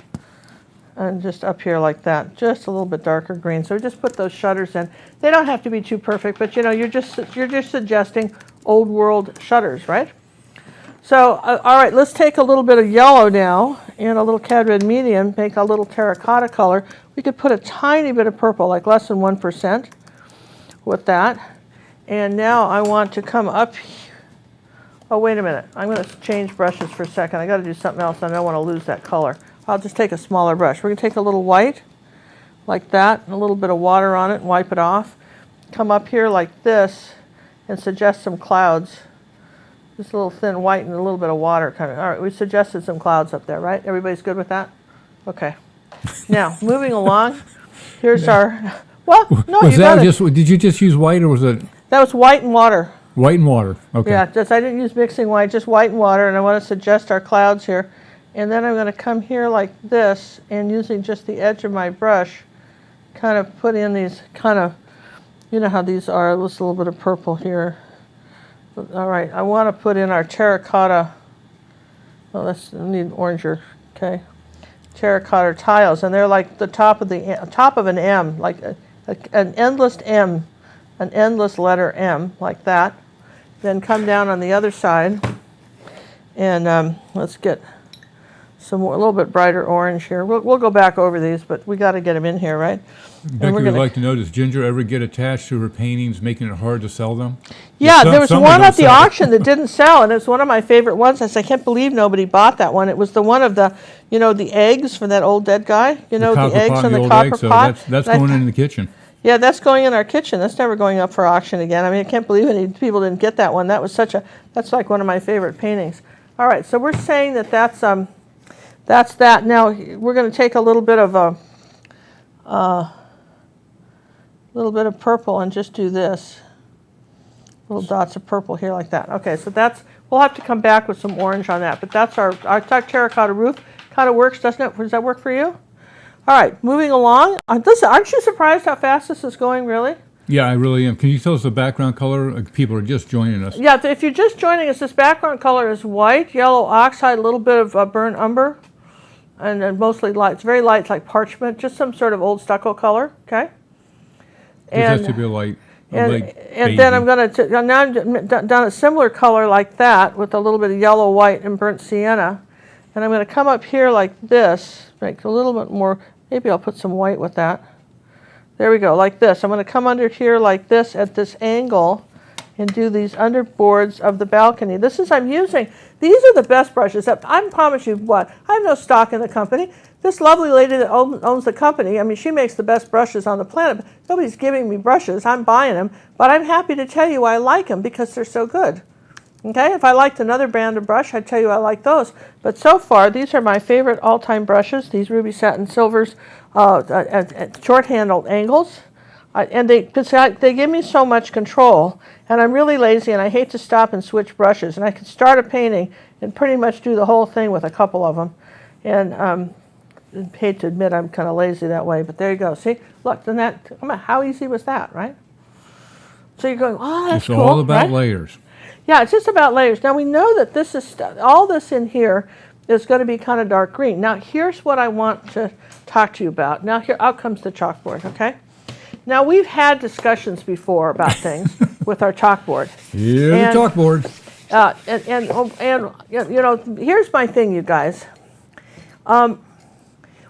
And just up here like that, just a little bit darker green. So we just put those shutters in. They don't have to be too perfect, but you're just suggesting old world shutters, right? So all right, let's take a little bit of yellow now and a little cad red medium, make a little terracotta color. We could put a tiny bit of purple, like less than 1% with that. And now I want to come up. Oh, wait a minute. I'm going to change brushes for a second. I got to do something else. I don't want to lose that color. I'll just take a smaller brush. We're going to take a little white, like that, and a little bit of water on it and wipe it off. Come up here like this and suggest some clouds. Just a little thin white and a little bit of water. All right, we suggested some clouds up there, right? Everybody's good with that? Okay. Now, moving along, here's our... Well, no, was that did you just use white, or was it... That was white and water. White and water, okay. Yeah, I didn't use mixing white, just white and water, and I want to suggest our clouds here. And then I'm going to come here like this, and using just the edge of my brush, kind of put in these kind of, you know how these are, just a little bit of purple here. All right, I want to put in our terracotta, I need oranger, okay. Terracotta tiles, and they're like the top of an M, like an endless M, an endless letter M, like that. Then come down on the other side, and let's get some more, a little bit brighter orange here. We'll go back over these, but we got to get them in here, right? Becky would like to know, does Ginger ever get attached to her paintings, making it hard to sell them? Yeah, there was one at the auction that didn't sell, and it's one of my favorite ones. I can't believe nobody bought that one. It was the one of the, the eggs from that old dead guy. The eggs from the copper pot. So that's going in the kitchen. Yeah, that's going in our kitchen. That's never going up for auction again. I mean, I can't believe any people didn't get that one. That's like one of my favorite paintings. All right, so we're saying that's that. Now we're going to take a little bit of purple and just do this. Little dots of purple here like that. Okay, so we'll have to come back with some orange on that. But that's our terracotta roof. Kind of works, doesn't it? Does that work for you? All right, moving along. Listen, aren't you surprised how fast this is going, really? Yeah, I really am. Can you tell us the background color? People are just joining us. Yeah, if you're just joining us, this background color is white, yellow oxide, a little bit of burnt umber, and then mostly light. It's very light, it's like parchment, just some sort of old stucco color, okay? It has to be a light and then I'm going to, now I've done a similar color like that with a little bit of yellow, white, and burnt sienna. And I'm going to come up here like this, make a little bit more, maybe I'll put some white with that. There we go, like this. I'm going to come under here like this at this angle and do these underboards of the balcony. These are the best brushes. I promise you what, I have no stock in the company. This lovely lady that owns the company, I mean, she makes the best brushes on the planet. But nobody's giving me brushes. I'm buying them. But I'm happy to tell you I like them because they're so good. Okay, if I liked another brand of brush, I'd tell you I like those. But so far, these are my favorite all-time brushes, these ruby satin silvers, short-handled angles. And they give me so much control, and I'm really lazy, and I hate to stop and switch brushes. And I can start a painting and pretty much do the whole thing with a couple of them. And I hate to admit I'm kind of lazy that way, but there you go. See, look, how easy was that, right? So you're going, oh, that's cool. It's all about right? layers. Yeah, it's just about layers. Now we know that this is all this in here is going to be kind of dark green. Now here's what I want to talk to you about. Now out comes the chalkboard, okay? Now, we've had discussions before about things with our chalkboard. Yeah, the chalkboard. Here's my thing, you guys.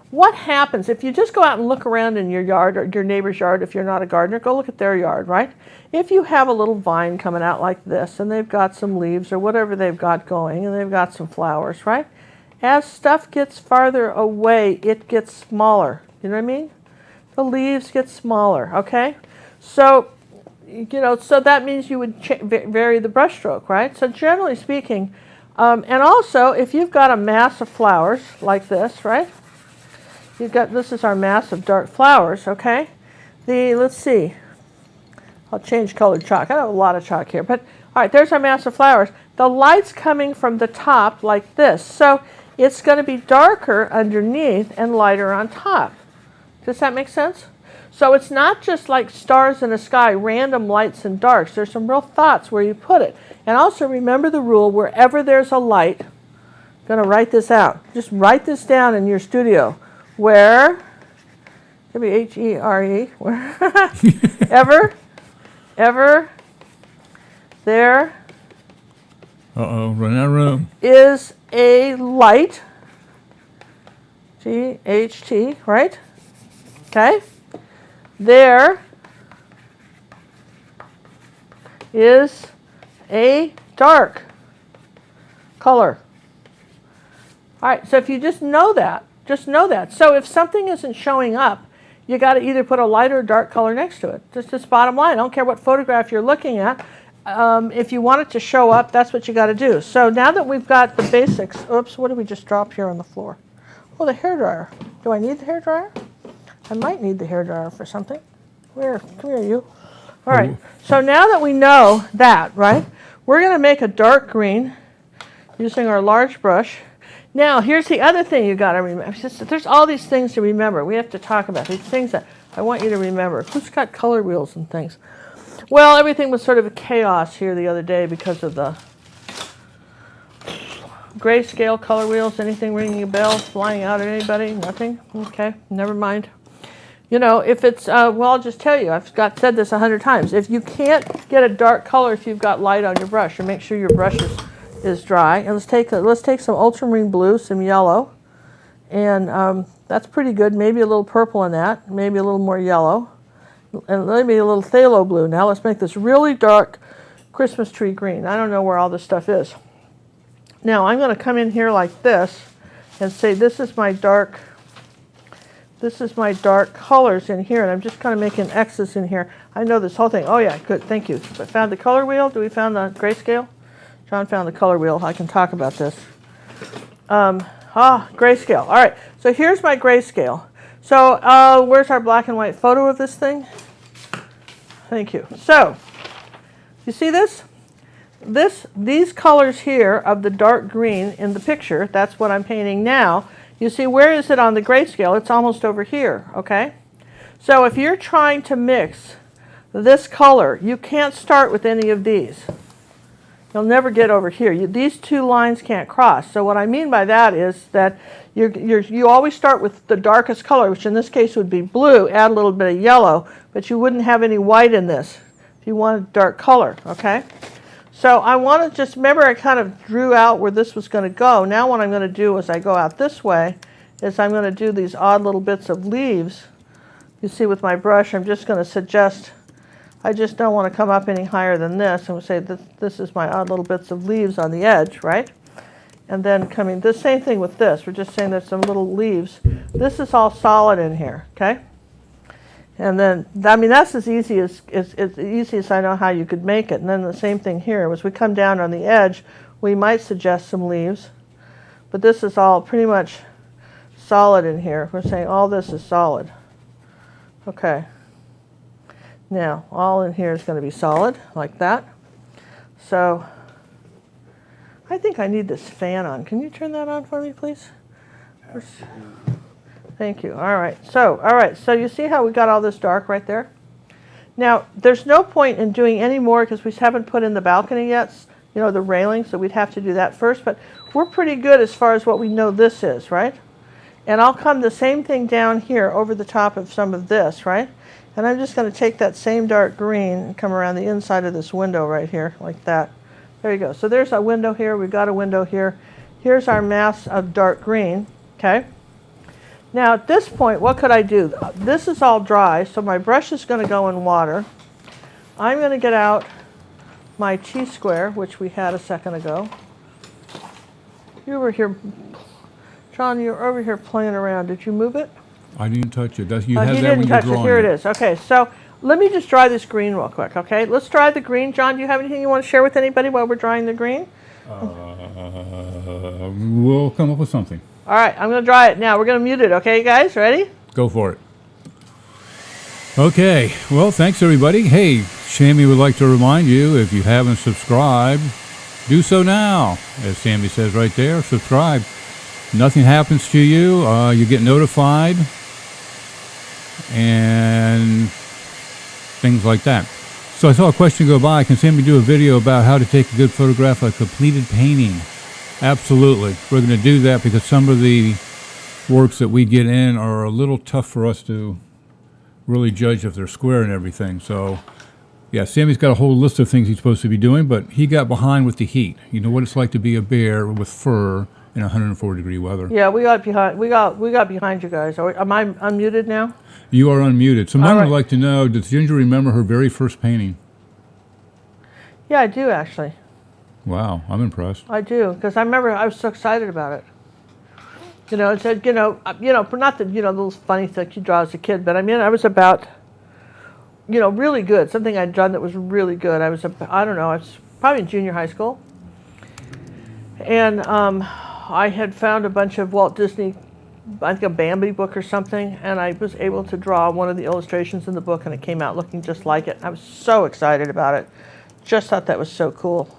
What happens if you just go out and look around in your yard or your neighbor's yard? If you're not a gardener, go look at their yard, right? If you have a little vine coming out like this, and they've got some leaves or whatever they've got going, and they've got some flowers, right? As stuff gets farther away, it gets smaller. You know what I mean? The leaves get smaller, okay? So, so that means you would vary the brush stroke, right? So generally speaking, and also if you've got a mass of flowers like this, right? This is our mass of dark flowers, okay? Let's see. I'll change colored chalk. I have a lot of chalk here, but all right, there's our mass of flowers. The light's coming from the top like this. So it's going to be darker underneath and lighter on top. Does that make sense? So it's not just like stars in the sky, random lights and darks. There's some real thoughts where you put it. And also remember the rule, wherever there's a light, I'm going to write this out. Just write this down in your studio. Where, W-H-E-R-E, wherever, ever, there run out of room. Is a light, G-H-T, right? Okay, there is a dark color. All right, so if you just know that. So if something isn't showing up, you got to either put a light or a dark color next to it. Just bottom line. I don't care what photograph you're looking at. If you want it to show up, that's what you got to do. So now that we've got the basics, oops, what did we just drop here on the floor? Oh, the hairdryer. Do I need the hairdryer? I might need the hairdryer for something. Come here, you. All right, so now that we know that, right, we're going to make a dark green using our large brush. Now, here's the other thing you got to remember. There's all these things to remember. We have to talk about these things that I want you to remember. Who's got color wheels and things? Well, everything was sort of a chaos here the other day because of the grayscale color wheels. Anything ringing a bell, flying out at anybody? Nothing? Okay, never mind. If it's, I'll just tell you, I've said this 100 times. If you can't get a dark color if you've got light on your brush, or make sure your brush is dry. And let's take some ultramarine blue, some yellow, and that's pretty good. Maybe a little purple in that, maybe a little more yellow, and maybe a little phthalo blue. Now let's make this really dark Christmas tree green. I don't know where all this stuff is. Now I'm going to come in here like this and say this is my dark colors in here, and I'm just kind of making X's in here. I know this whole thing. Oh yeah, good, thank you. I found the color wheel. Do we found the grayscale? John found the color wheel. I can talk about this. Grayscale. All right, so here's my grayscale. So where's our black and white photo of this thing? Thank you. So, you see this? These colors here of the dark green in the picture, that's what I'm painting now. You see, where is it on the grayscale? It's almost over here, okay? So if you're trying to mix this color, you can't start with any of these. You'll never get over here. These two lines can't cross. So what I mean by that is that you always start with the darkest color, which in this case would be blue, add a little bit of yellow, but you wouldn't have any white in this if you wanted dark color, okay? So I want to just, remember I kind of drew out where this was going to go. Now what I'm going to do as I go out this way is I'm going to do these odd little bits of leaves. You see with my brush, I'm just going to suggest I just don't want to come up any higher than this, and we'll say this is my odd little bits of leaves on the edge, right? And then coming, the same thing with this. We're just saying there's some little leaves. This is all solid in here, okay? And then, I mean, that's as easy as I know how you could make it. And then the same thing here. As we come down on the edge, we might suggest some leaves. But this is all pretty much solid in here. We're saying all this is solid. Okay. Now, all in here is going to be solid, like that. So, I think I need this fan on. Can you turn that on for me, please? Thank you. All right. So you see how we got all this dark right there? Now, there's no point in doing any more because we haven't put in the balcony yet, you know, the railing, so we'd have to do that first. But we're pretty good as far as what we know this is, right? And I'll come the same thing down here over the top of some of this, right? And I'm just going to take that same dark green and come around the inside of this window right here, like that. There you go. So there's a window here. We've got a window here. Here's our mass of dark green, okay? Now at this point, what could I do? This is all dry, so my brush is going to go in water. I'm going to get out my T-square, which we had a second ago. You were here, John, you were over here playing around. Did you move it? I didn't touch it. You Oh, had he that when didn't you were touch it. drawing Here it is. Okay, so let me just dry this green real quick, okay? Let's dry the green. John, do you have anything you want to share with anybody while we're drying the green? We'll come up with something. All right, I'm going to dry it now. We're going to mute it, okay, guys? Ready? Go for it. Okay, well, thanks everybody. Hey, Sammy would like to remind you, if you haven't subscribed, do so now. As Sammy says right there, subscribe. Nothing happens to you. You get notified and things like that. So I saw a question go by, can Sammy do a video about how to take a good photograph of a completed painting? Absolutely. We're going to do that because some of the works that we get in are a little tough for us to really judge if they're square and everything. So, yeah, Sammy's got a whole list of things he's supposed to be doing, but he got behind with the heat. You know what it's like to be a bear with fur in 104-degree weather. Yeah, we got behind. We got behind you guys. Am I unmuted now? You are unmuted. So, Mom All right. would like to know: does Ginger remember her very first painting? Yeah, I do actually. Wow, I'm impressed. I do because I remember I was so excited about it. You know, it said, not that those funny things you draw as a kid, but I mean, I was about, really good. Something I'd done that was really good. I was probably in junior high school, and I had found a bunch of Walt Disney, I think a Bambi book or something, and I was able to draw one of the illustrations in the book, and it came out looking just like it. I was so excited about it. Just thought that was so cool.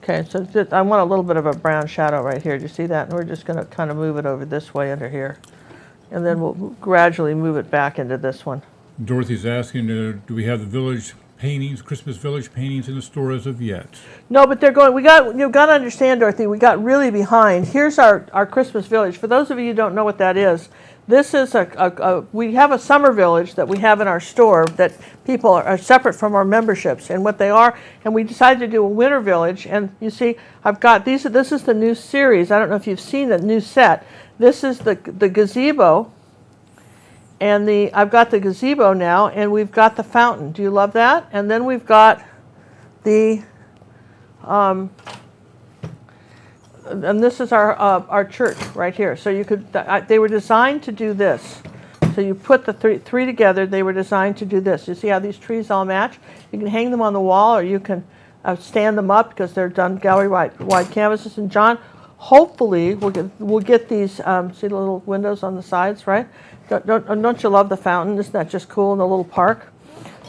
Okay, so I want a little bit of a brown shadow right here. Do you see that? And we're just going to kind of move it over this way under here. And then we'll gradually move it back into this one. Dorothy's asking, do we have the village paintings, Christmas village paintings in the store as of yet? No, but they're going. You've got to understand, Dorothy, we got really behind. Here's our Christmas village. For those of you who don't know what that is, this is we have a summer village that we have in our store that people are separate from our memberships and what they are. And we decided to do a winter village. And you see, I've got these. This is the new series. I don't know if you've seen the new set. This is the gazebo. And I've got the gazebo now, and we've got the fountain. Do you love that? And then we've got the, and this is our church right here. So you could, they were designed to do this. So you put the three together. They were designed to do this. You see how these trees all match? You can hang them on the wall, or you can stand them up because they're done gallery wide canvases. And John, hopefully, we'll get these. See the little windows on the sides, right? Don't you love the fountain? Isn't that just cool in the little park?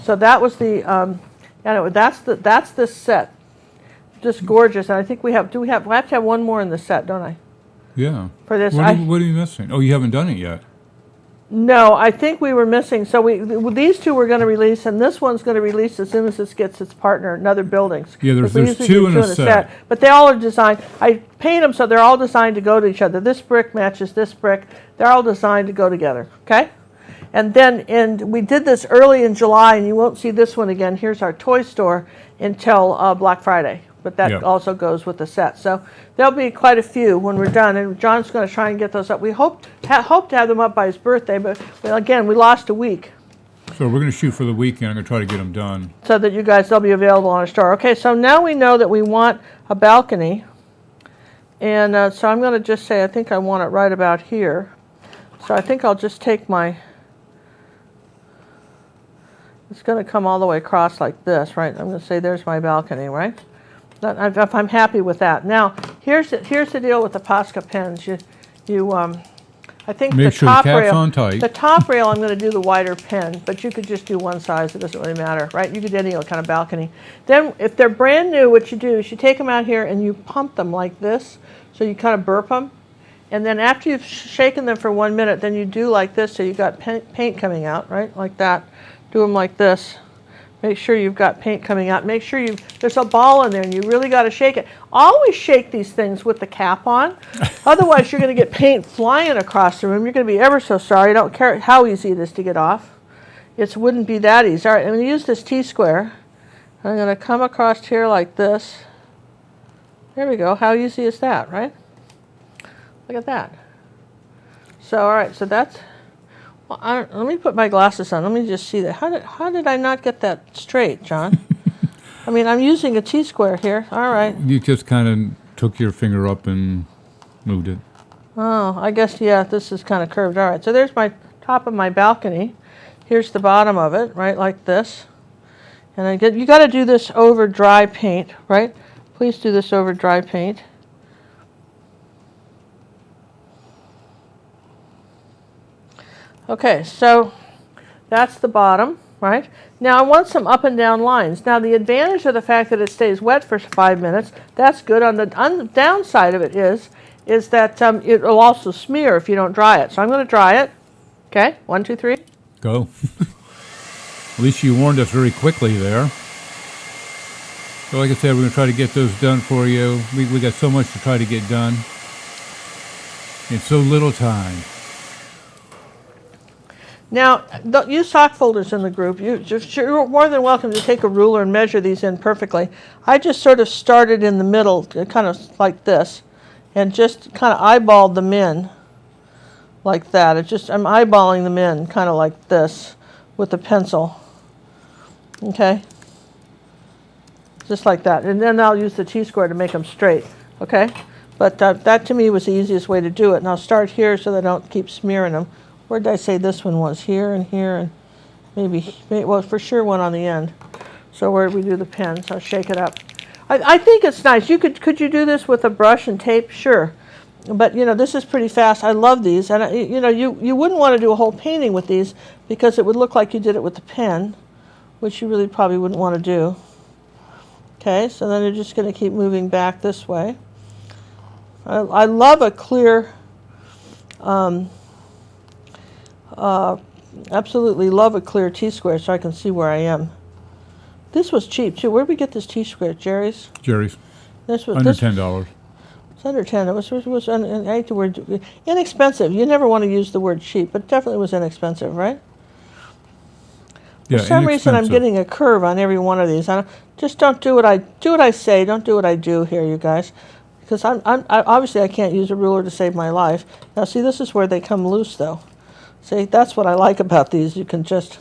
So that was anyway, that's this set. Just gorgeous. And I think we have to have one more in the set, don't I? Yeah. For this, what are you missing? Oh, you haven't done it yet. No, I think we were missing. So these two we're going to release, and this one's going to release as soon as this gets its partner in other buildings. Yeah, there's two in a set. But they all are designed. I paint them so they're all designed to go to each other. This brick matches this brick. They're all designed to go together. Okay. And we did this early in July, and you won't see this one again. Here's our toy store until Black Friday. But that also goes with the set. So there'll be quite a few when we're done. And John's going to try and get those up. We hope to have them up by his birthday. But again, we lost a week. So we're going to shoot for the weekend. I'm going to try to get them done. So that you guys, they'll be available on our store. Okay, so now we know that we want a balcony. And so I'm going to just say, I think I want it right about here. So I think I'll just take my, it's going to come all the way across like this, right? I'm going to say there's my balcony, right? If I'm happy with that. Now, here's the deal with the Posca pens. I think Make the sure the top cap's rail, on tight. the top rail, I'm going to do the wider pen, but you could just do one size. It doesn't really matter, right? You could do any kind of balcony. Then, if they're brand new, what you do is you take them out here and you pump them like this. So you kind of burp them. And then after you've shaken them for 1 minute, then you do like this, so you've got paint coming out, right? Like that. Do them like this. Make sure you've got paint coming out. Make sure there's a ball in there, and you really got to shake it. Always shake these things with the cap on. Otherwise, you're going to get paint flying across the room. You're going to be ever so sorry. I don't care how easy it is to get off. It wouldn't be that easy. All right, I'm going to use this T-square. I'm going to come across here like this. There we go. How easy is that, right? Look at that. So, all right, so that's... Well, let me put my glasses on. Let me just see that. How did I not get that straight, John? I mean, I'm using a T-square here. All right. You just kind of took your finger up and moved it. Oh, I guess, yeah, this is kind of curved. All right, so there's my top of my balcony. Here's the bottom of it, right, like this. And you got to do this over dry paint, right? Please do this over dry paint. Okay, so that's the bottom, right? Now I want some up and down lines. Now the advantage of the fact that it stays wet for 5 minutes, that's good. On the downside of it is that it will also smear if you don't dry it. So I'm going to dry it. Okay, 1, 2, 3. Go. At least you warned us very quickly there. So like I said, we're going to try to get those done for you. We got so much to try to get done in so little time. Now, use sock folders in the group. You're more than welcome to take a ruler and measure these in perfectly. I just sort of started in the middle, kind of like this, and just kind of eyeballed them in like that. I'm eyeballing them in kind of like this with a pencil. Okay? Just like that. And then I'll use the T-square to make them straight. Okay? But that to me was the easiest way to do it. And I'll start here so that I don't keep smearing them. Where did I say this one was? Here and maybe, well, for sure one on the end. So where we do the pens, I'll shake it up. I think it's nice. Could you do this with a brush and tape? Sure. But, this is pretty fast. I love these. And, you wouldn't want to do a whole painting with these because it would look like you did it with the pen, which you really probably wouldn't want to do. Okay, so then you're just going to keep moving back this way. I love a clear... absolutely love a clear T-square so I can see where I am. This was cheap too. Where did we get this T-square? Jerry's? Jerry's. This was under $10. It's under 10. It was I hate the word inexpensive. You never want to use the word cheap, but it definitely was inexpensive, right? Yeah, for some reason I'm getting a curve on every one of these. Just don't do what I say, don't do what I do here, you guys. Because I obviously I can't use a ruler to save my life. Now see, this is where they come loose though. See, that's what I like about these. You can just...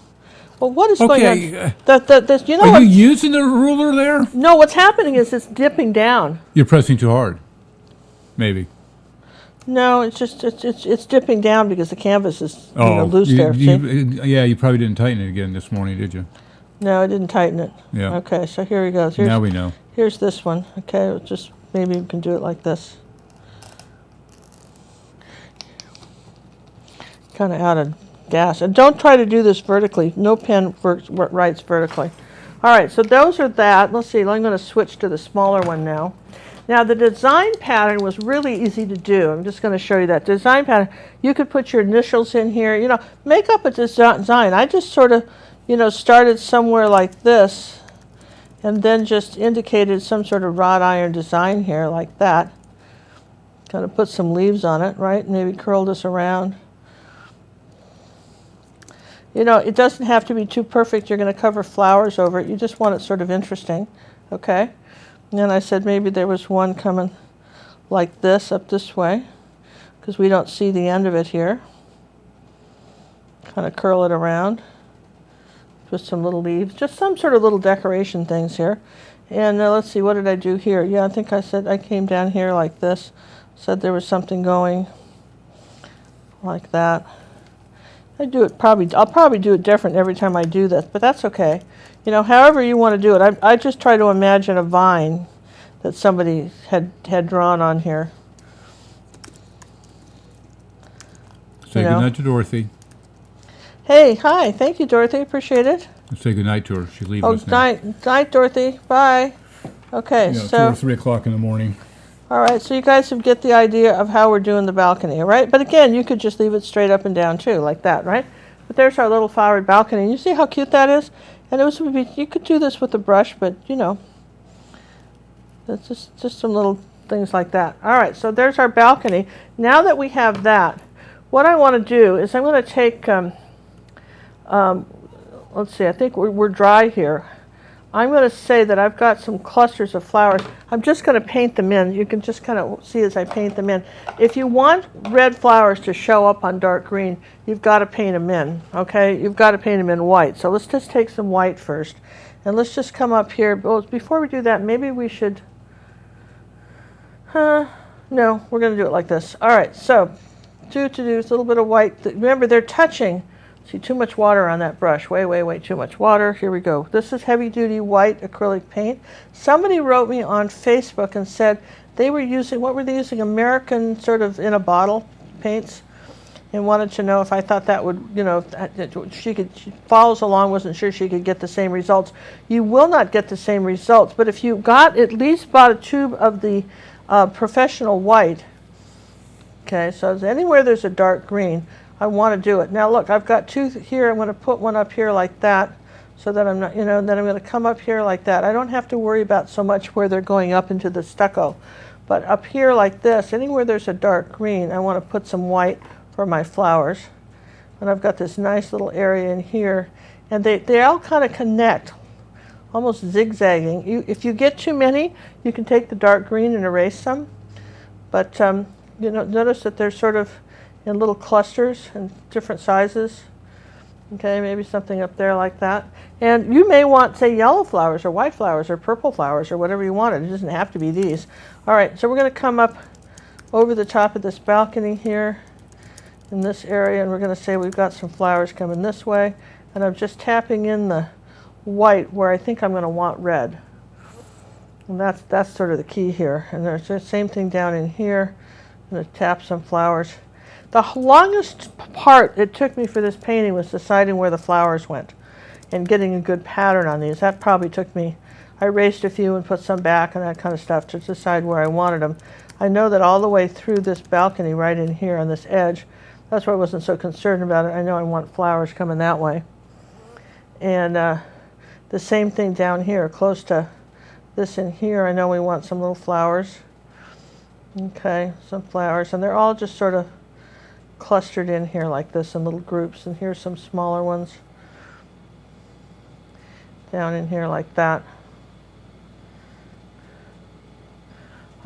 Well, what is going on? Are you using the ruler there? No, what's happening is it's dipping down. You're pressing too hard. Maybe. No, it's just it's dipping down because the canvas is loose there. Yeah, you probably didn't tighten it again this morning, did you? No, I didn't tighten it. Yeah. Okay, so here we go. Now we know. Here's this one. Okay, just maybe we can do it like this. Kind of out of gas. And don't try to do this vertically. No pen writes vertically. All right, so those are that. Let's see, I'm going to switch to the smaller one now. Now, the design pattern was really easy to do. I'm just going to show you that. Design pattern, you could put your initials in here. Make up a design. I just sort of, started somewhere like this and then just indicated some sort of wrought iron design here like that. Kind of put some leaves on it, right? Maybe curl this around. It doesn't have to be too perfect. You're going to cover flowers over it. You just want it sort of interesting, okay? And then I said maybe there was one coming like this, up this way, because we don't see the end of it here. Kind of curl it around. with some little leaves, just some sort of little decoration things here. And let's see, what did I do here? Yeah, I think I said I came down here like this, said there was something going like that. I'll probably do it different every time I do this, but that's okay. You know, however you want to do it. I just try to imagine a vine that somebody had drawn on here. Say goodnight to Dorothy. Hey, hi. Thank you, Dorothy. Appreciate it. Say goodnight to her. She's leaving us now. Night, Dorothy. Bye. Okay, Yeah, 2 so... or 3 o'clock in the morning. All right, so you guys have get the idea of how we're doing the balcony, all right? But again, you could just leave it straight up and down too, like that, right? But there's our little flowered balcony. You see how cute that is? And you could do this with a brush, but you know, it's just some little things like that. All right, so there's our balcony. Now that we have that, what I want to do is I'm going to take, let's see, I think we're dry here. I'm going to say that I've got some clusters of flowers. I'm just going to paint them in. You can just kind of see as I paint them in. If you want red flowers to show up on dark green, you've got to paint them in, okay? You've got to paint them in white. So let's just take some white first. And let's just come up here. Well, before we do that, maybe we should... no, we're going to do it like this. All right, so to do is a little bit of white. Remember, they're touching. See, too much water on that brush. Way too much water. Here we go. This is heavy-duty white acrylic paint. Somebody wrote me on Facebook and said they were using, what were they using? American sort of in a bottle paints, and wanted to know if I thought that would, you know, she follows along, wasn't sure she could get the same results. You will not get the same results, but if you at least bought a tube of the professional white, okay, so anywhere there's a dark green, I want to do it. Now look, I've got 2 here. I'm going to put one up here like that so that I'm not, you know, then I'm going to come up here like that. I don't have to worry about so much where they're going up into the stucco. But up here like this, anywhere there's a dark green, I want to put some white for my flowers. And I've got this nice little area in here. And they all kind of connect, almost zigzagging. If you get too many, you can take the dark green and erase some. But you know, notice that they're sort of in little clusters and different sizes. Okay, maybe something up there like that. And you may want, say, yellow flowers or white flowers or purple flowers or whatever you wanted. It doesn't have to be these. All right, so we're going to come up over the top of this balcony here in this area, and we're going to say we've got some flowers coming this way. And I'm just tapping in the white where I think I'm going to want red. And that's sort of the key here. And there's the same thing down in here. I'm going to tap some flowers. The longest part it took me for this painting was deciding where the flowers went and getting a good pattern on these. That probably took me, I erased a few and put some back and that kind of stuff to decide where I wanted them. I know that all the way through this balcony right in here on this edge, that's why I wasn't so concerned about it. I know I want flowers coming that way. And the same thing down here, close to this in here, I know we want some little flowers. Okay, some flowers, and they're all just sort of clustered in here like this in little groups, and here's some smaller ones down in here like that.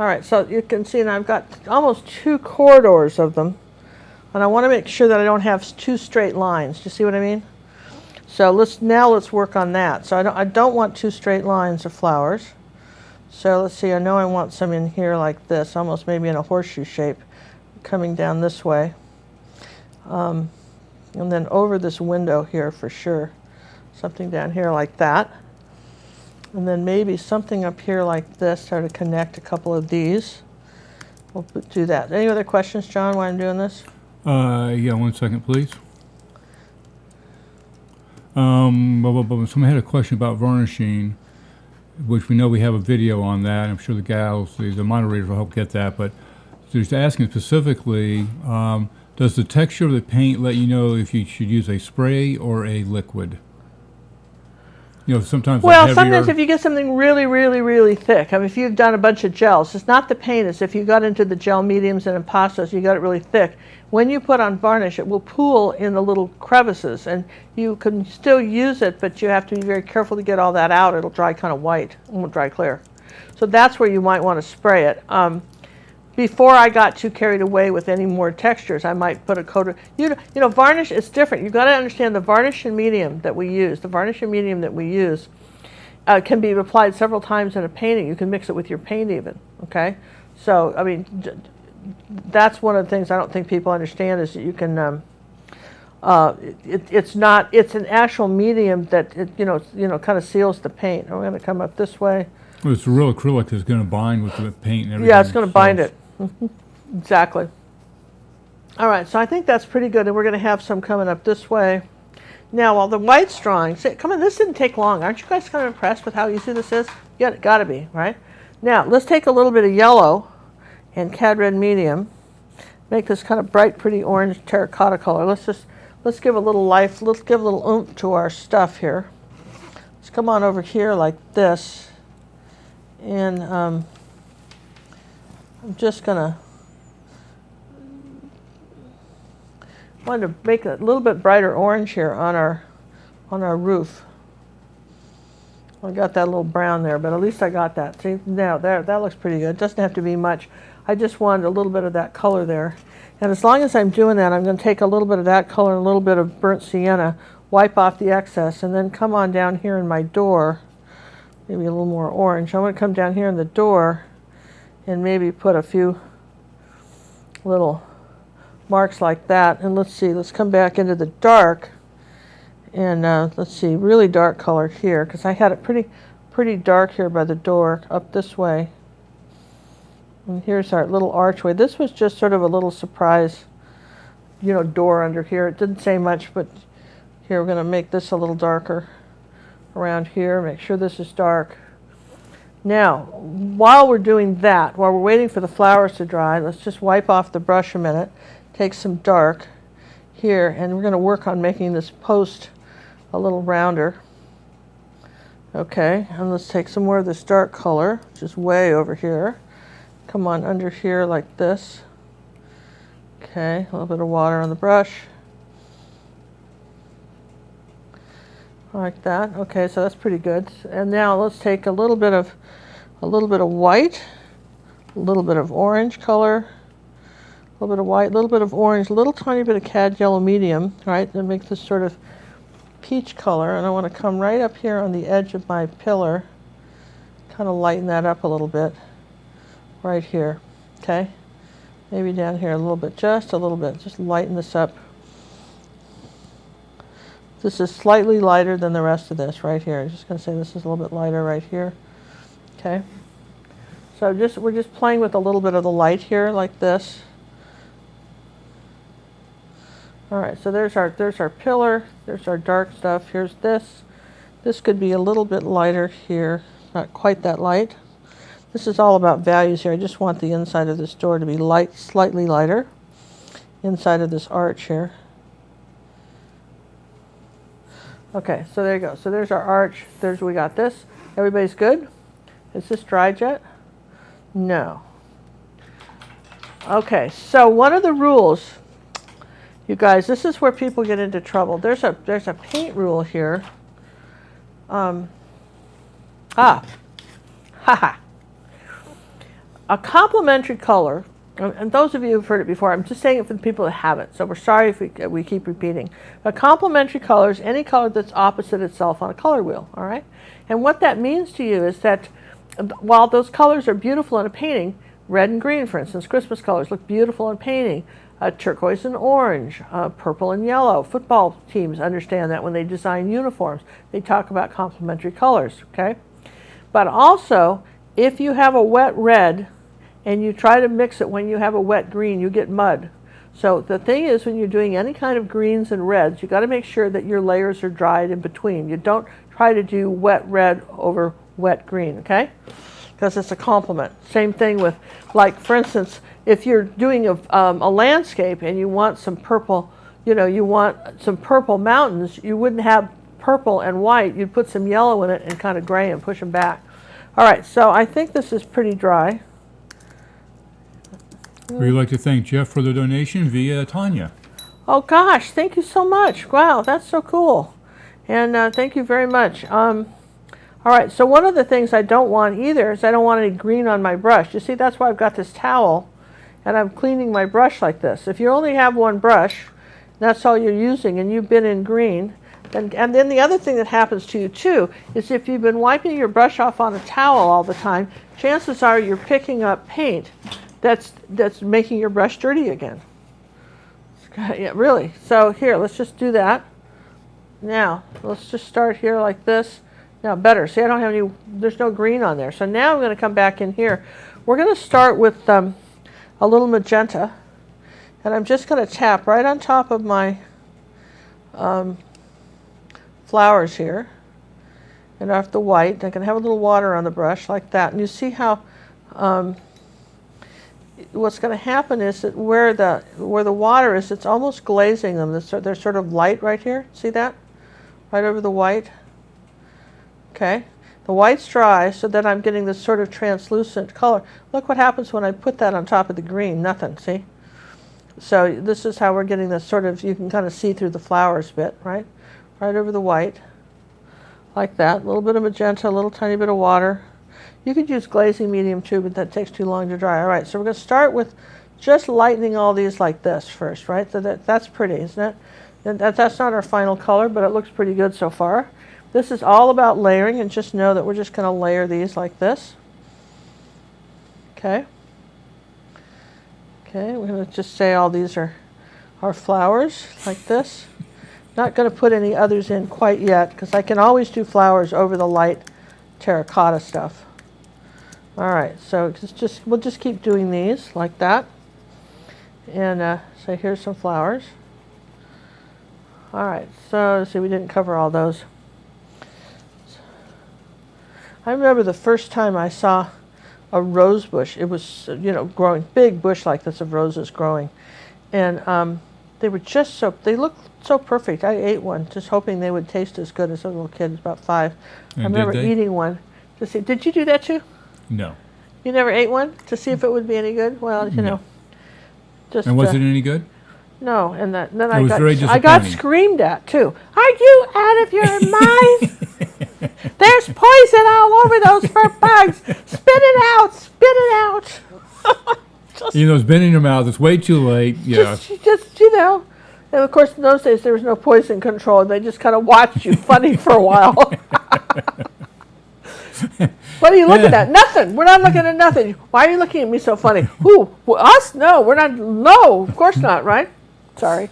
All right, so you can see now I've got almost 2 corridors of them, and I want to make sure that I don't have 2 straight lines. Do you see what I mean? So let's work on that. So I don't want 2 straight lines of flowers. So let's see, I know I want some in here like this, almost maybe in a horseshoe shape, coming down this way. And then over this window here for sure. Something down here like that. And then maybe something up here like this, try to connect a couple of these. We'll do that. Any other questions, John, while I'm doing this? Yeah, 1 second, please. Someone had a question about varnishing, which we know we have a video on that. I'm sure the gals, the moderators will help get that, but they're asking specifically, does the texture of the paint let you know if you should use a spray or a liquid? You know, sometimes sometimes if you get something really thick, I mean, if you've done a bunch of gels, it's not the paint, it's if you got into the gel mediums and impastos, you got it really thick. When you put on varnish, it will pool in the little crevices, and you can still use it, but you have to be very careful to get all that out. It'll dry kind of white, it won't dry clear. So that's where you might want to spray it. before I got too carried away with any more textures, I might put a coat of, varnish is different. You've got to understand the varnish and medium that we use. The varnish and medium that we use can be applied several times in a painting. You can mix it with your paint even, okay? So, I mean, that's one of the things I don't think people understand is that you can, it's an actual medium that, kind of seals the paint. I'm going to come up this way. Well, it's real acrylic is going to bind with the paint and everything. Yeah, it's going to bind it. Exactly. All right, so I think that's pretty good, and we're going to have some coming up this way. Now, while the white's drying, come on, this didn't take long. Aren't you guys kind of impressed with how easy this is? Yeah, it got to be, right? Now, let's take a little bit of yellow and cad red medium, make this kind of bright, pretty orange terracotta color. Let's give a little life, let's give a little oomph to our stuff here. Let's come on over here like this, and I'm just gonna want to make a little bit brighter orange here on our roof. I got that little brown there, but at least I got that. See, now that looks pretty good. It doesn't have to be much. I just wanted a little bit of that color there. And as long as I'm doing that, I'm going to take a little bit of that color and a little bit of burnt sienna, wipe off the excess, and then come on down here in my door, maybe a little more orange. I'm going to come down here in the door and maybe put a few little marks like that. And let's see, let's come back into the dark, and let's see, really dark color here, because I had it pretty dark here by the door, up this way. And here's our little archway. This was just sort of a little surprise, door under here. It didn't say much, but here we're going to make this a little darker around here. Make sure this is dark. Now, while we're doing that, while we're waiting for the flowers to dry, let's just wipe off the brush a minute, take some dark here, and we're going to work on making this post a little rounder. Okay, and let's take some more of this dark color, which is way over here. Come on under here like this. Okay, a little bit of water on the brush. Like that. Okay, so that's pretty good. And now let's take a little bit of white, a little bit of orange color, a little bit of white, a little bit of orange, a little tiny bit of cad yellow medium, right? And make this sort of peach color. And I want to come right up here on the edge of my pillar, kind of lighten that up a little bit. Right here, okay? Maybe down here a little bit, just a little bit. Just lighten this up. This is slightly lighter than the rest of this right here. I'm just going to say this is a little bit lighter right here, okay? So we're just playing with a little bit of the light here, like this. All right, so there's our pillar. There's our dark stuff. Here's this. This could be a little bit lighter here, not quite that light. This is all about values here. I just want the inside of this door to be light, slightly lighter. Inside of this arch here. Okay, so there you go. So there's our arch. We got this. Everybody's good? Is this dried yet? No. Okay, so one of the rules, you guys, this is where people get into trouble. There's a paint rule here. A complementary color, and those of you who've heard it before, I'm just saying it for the people that haven't, so we're sorry if we keep repeating. A complementary color is any color that's opposite itself on a color wheel, all right? And what that means to you is that while those colors are beautiful in a painting, red and green, for instance, Christmas colors look beautiful in painting, turquoise and orange, purple and yellow. Football teams understand that when they design uniforms. They talk about complementary colors, okay? But also, if you have a wet red, and you try to mix it when you have a wet green, you get mud. So the thing is, when you're doing any kind of greens and reds, you got to make sure that your layers are dried in between. You don't try to do wet red over wet green, okay? Because it's a complement. Same thing with, like, for instance, if you're doing a landscape and you want some purple, you want some purple mountains, you wouldn't have purple and white. You'd put some yellow in it and kind of gray and push them back. All right, so I think this is pretty dry. We'd like to thank Jeff for the donation via Tanya. Oh gosh, thank you so much. Wow, that's so cool. And thank you very much. All right, so one of the things I don't want either is I don't want any green on my brush. You see, that's why I've got this towel and I'm cleaning my brush like this. If you only have one brush, that's all you're using, and you've been in green, and then the other thing that happens to you too is if you've been wiping your brush off on a towel all the time, chances are you're picking up paint that's making your brush dirty again. Yeah, really. So here, let's just do that. Now, let's just start here like this. Now, better. See, I don't have any, there's no green on there. So now I'm going to come back in here. We're going to start with a little magenta. And I'm just going to tap right on top of my flowers here. And off the white. I can have a little water on the brush like that. And you see how what's going to happen is that where the water is, it's almost glazing them. They're sort of light right here. See that? Right over the white. Okay. The white's dry, so then I'm getting this sort of translucent color. Look what happens when I put that on top of the green. Nothing. See? So this is how we're getting this sort of, you can kind of see through the flowers bit, right? Right over the white. Like that. A little bit of magenta, a little tiny bit of water. You could use glazing medium too, but that takes too long to dry. All right, so we're going to start with just lightening all these like this first, right? So that's pretty, isn't it? And that's not our final color, but it looks pretty good so far. This is all about layering, and just know that we're just going to layer these like this. Okay. Okay, we're going to just say all these are our flowers like this. Not going to put any others in quite yet, because I can always do flowers over the light terracotta stuff. All right, so we'll just keep doing these like that. And so here's some flowers. All right, so let's see, we didn't cover all those. I remember the first time I saw a rose bush. It was, growing, big bush like this of roses growing. And they were just they looked so perfect. I ate one, just hoping they would taste as good as a little kid, about 5. And I remember eating one to see. Did you do that too? No. You never ate one to see if it would be any good? Well, No. Just. And was it any good? No, and then It was very I got disappointing. screamed at too. Are you out of your mind? There's poison all over those fur bugs. Spit it out! Spit it out! It's been in your mouth. It's way too late. Yeah. Just. And of course, in those days there was no poison control. They just kind of watched you funny for a while. What are you looking at? Nothing. We're not looking at nothing. Why are you looking at me so funny? Who? Us? No, we're not. No, of course not, right? Sorry.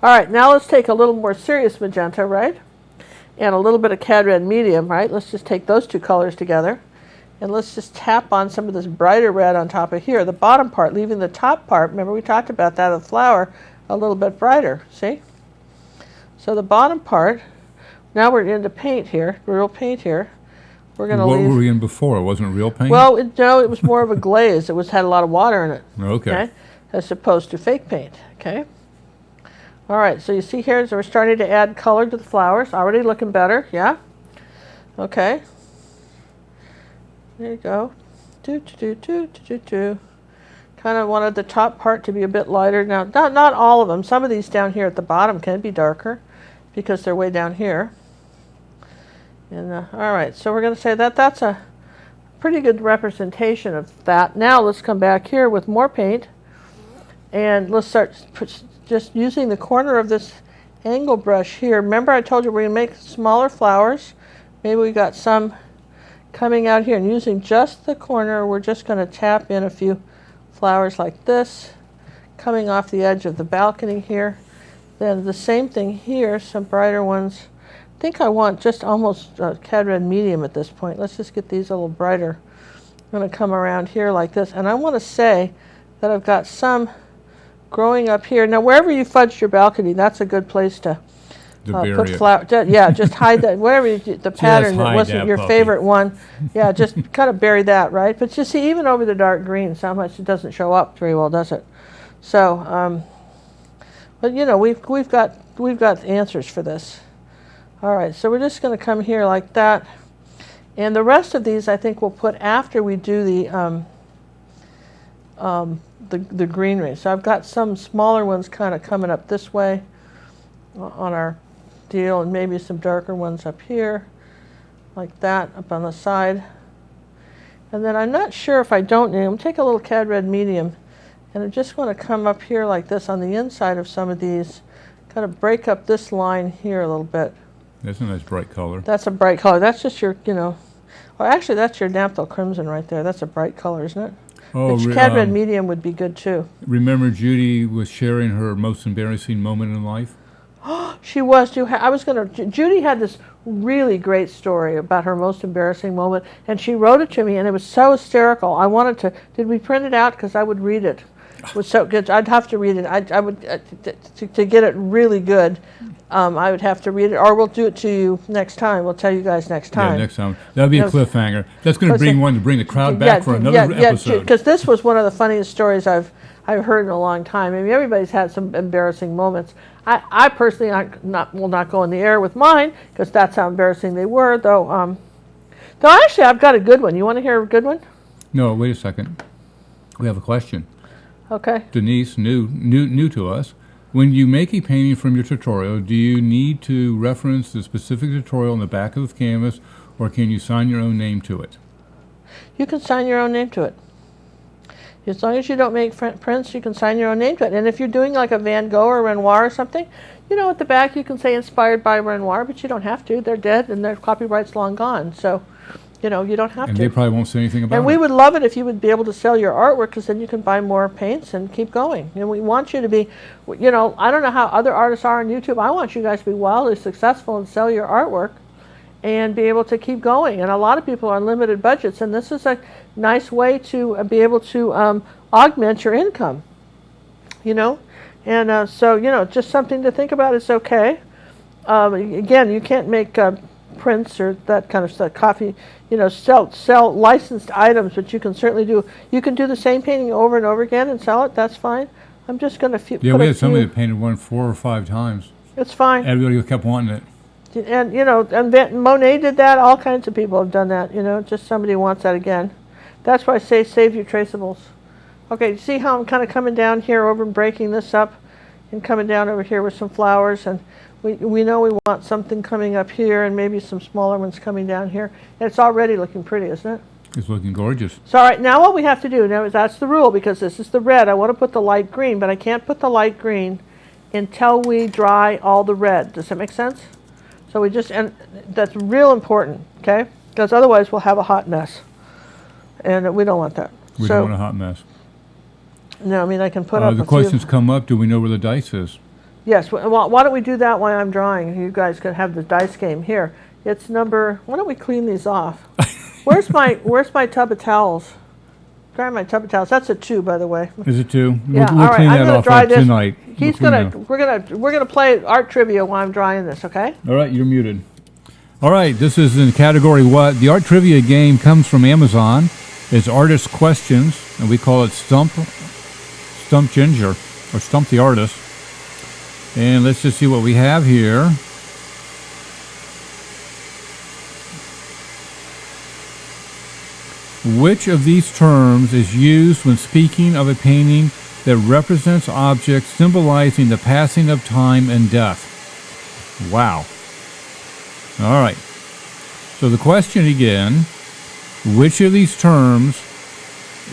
All right, now let's take a little more serious magenta, right? And a little bit of cad red medium, right? Let's just take those two colors together. And let's just tap on some of this brighter red on top of here. The bottom part, leaving the top part, remember we talked about that of the flower, a little bit brighter, see? So the bottom part, now we're into paint here, real paint here. We're going to What leave. were we in before? It wasn't real paint? Well, no, it was more of a glaze. It had a lot of water in it. Okay. As opposed to fake paint. Okay. All right. So you see here, so we're starting to add color to the flowers. Already looking better. Yeah. Okay. There you go. Kind of wanted the top part to be a bit lighter. Now, not all of them. Some of these down here at the bottom can be darker because they're way down here. And all right, so we're going to say that that's a pretty good representation of that. Now let's come back here with more paint, and let's start just using the corner of this angle brush here. Remember I told you we're going to make smaller flowers. Maybe we got some coming out here, and using just the corner, we're just going to tap in a few flowers like this, coming off the edge of the balcony here. Then the same thing here, some brighter ones. I think I want just almost cad red medium at this point. Let's just get these a little brighter. I'm going to come around here like this, and I want to say that I've got some growing up here. Now, wherever you fudged your balcony, that's a good place to put flowers. Yeah, just hide that. Whatever the pattern that wasn't your favorite one. Yeah, just kind of bury that, right? But you see, even over the dark greens, how much it doesn't show up very well, does it? So, but we've got answers for this. All right, so we're just going to come here like that. And the rest of these I think we'll put after we do the greenery. So I've got some smaller ones kind of coming up this way on our deal, and maybe some darker ones up here, like that, up on the side. And then I'm not sure if I don't need them. Take a little cad red medium And I'm just going to come up here like this on the inside of some of these, kind of break up this line here a little bit. That's a nice bright color. That's a bright color. That's just your, well, actually, that's your Naphtha crimson right there. That's a bright color, isn't it? Oh, The cad red medium would be good too. remember Judy was sharing her most embarrassing moment in life? She was too. Judy had this really great story about her most embarrassing moment, and she wrote it to me, and it was so hysterical. I wanted to. Did we print it out? Because I would read it. It was so good. I'd have to read it. I would to get it really good. I would have to read it, or we'll do it to you next time. We'll tell you guys next time. Yeah, next time. That'll be a cliffhanger. That's going to bring the crowd back for another episode. Because this was one of the funniest stories I've heard in a long time. I mean, everybody's had some embarrassing moments. I personally will not go in the air with mine because that's how embarrassing they were. Though actually, I've got a good one. You want to hear a good one? No, wait a second. We have a question. Okay. Denise, new to us. When you make a painting from your tutorial, do you need to reference the specific tutorial on the back of the canvas, or can you sign your own name to it? You can sign your own name to it. As long as you don't make prints, you can sign your own name to it. And if you're doing like a Van Gogh or Renoir or something, at the back you can say inspired by Renoir, but you don't have to. They're dead and their copyright's long gone. So, you don't have to. And they probably won't say anything about it. And we would love it if you would be able to sell your artwork, because then you can buy more paints and keep going. And we want you to be, I don't know how other artists are on YouTube. I want you guys to be wildly successful and sell your artwork and be able to keep going. And a lot of people are on limited budgets, and this is a nice way to be able to augment your income, And so, just something to think about. It's okay. Again, you can't make prints or that kind of stuff, coffee, sell licensed items, but you can certainly do the same painting over and over again and sell it. That's fine. I'm just going to Yeah, we had somebody that painted one 4 or 5 times. It's fine. Everybody kept wanting it. And, and Monet did that. All kinds of people have done that, just somebody wants that again. That's why I say save your traceables. Okay, see how I'm kind of coming down here over and breaking this up and coming down over here with some flowers, and we know we want something coming up here and maybe some smaller ones coming down here. And it's already looking pretty, isn't it? It's looking gorgeous. So all right, now what we have to do, now that's the rule, because this is the red. I want to put the light green, but I can't put the light green until we dry all the red. Does that make sense? So and that's real important, okay? Because otherwise we'll have a hot mess. And we don't want that. We don't want a hot mess. No, I mean, I can put up the questions come up. Do we know where the dice is? Yes. Well, why don't we do that while I'm drawing? You guys can have the dice game here. It's number. Why don't we clean these off? Where's my tub of towels? Grab my tub of towels. That's a 2, by the way. Is it 2? Yeah. We'll all right. clean I'm that off dry this tonight. We're gonna play art trivia while I'm drying this. Okay. All right, you're muted. All right, this is in category what? The art trivia game comes from Amazon. It's artist questions, and we call it Stump Ginger, or Stump the Artist. And let's just see what we have here. Which of these terms is used when speaking of a painting that represents objects symbolizing the passing of time and death? Wow. All right. So the question again, which of these terms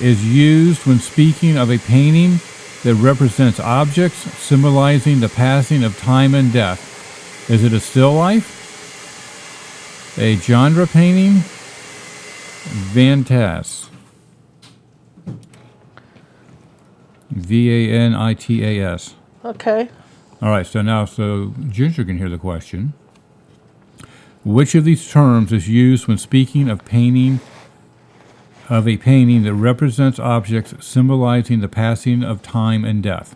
is used when speaking of a painting that represents objects symbolizing the passing of time and death? Is it a still life, a genre painting, Vanitas, Vanitas. Okay. All right, so Ginger can hear the question. Which of these terms is used when speaking of a painting that represents objects symbolizing the passing of time and death?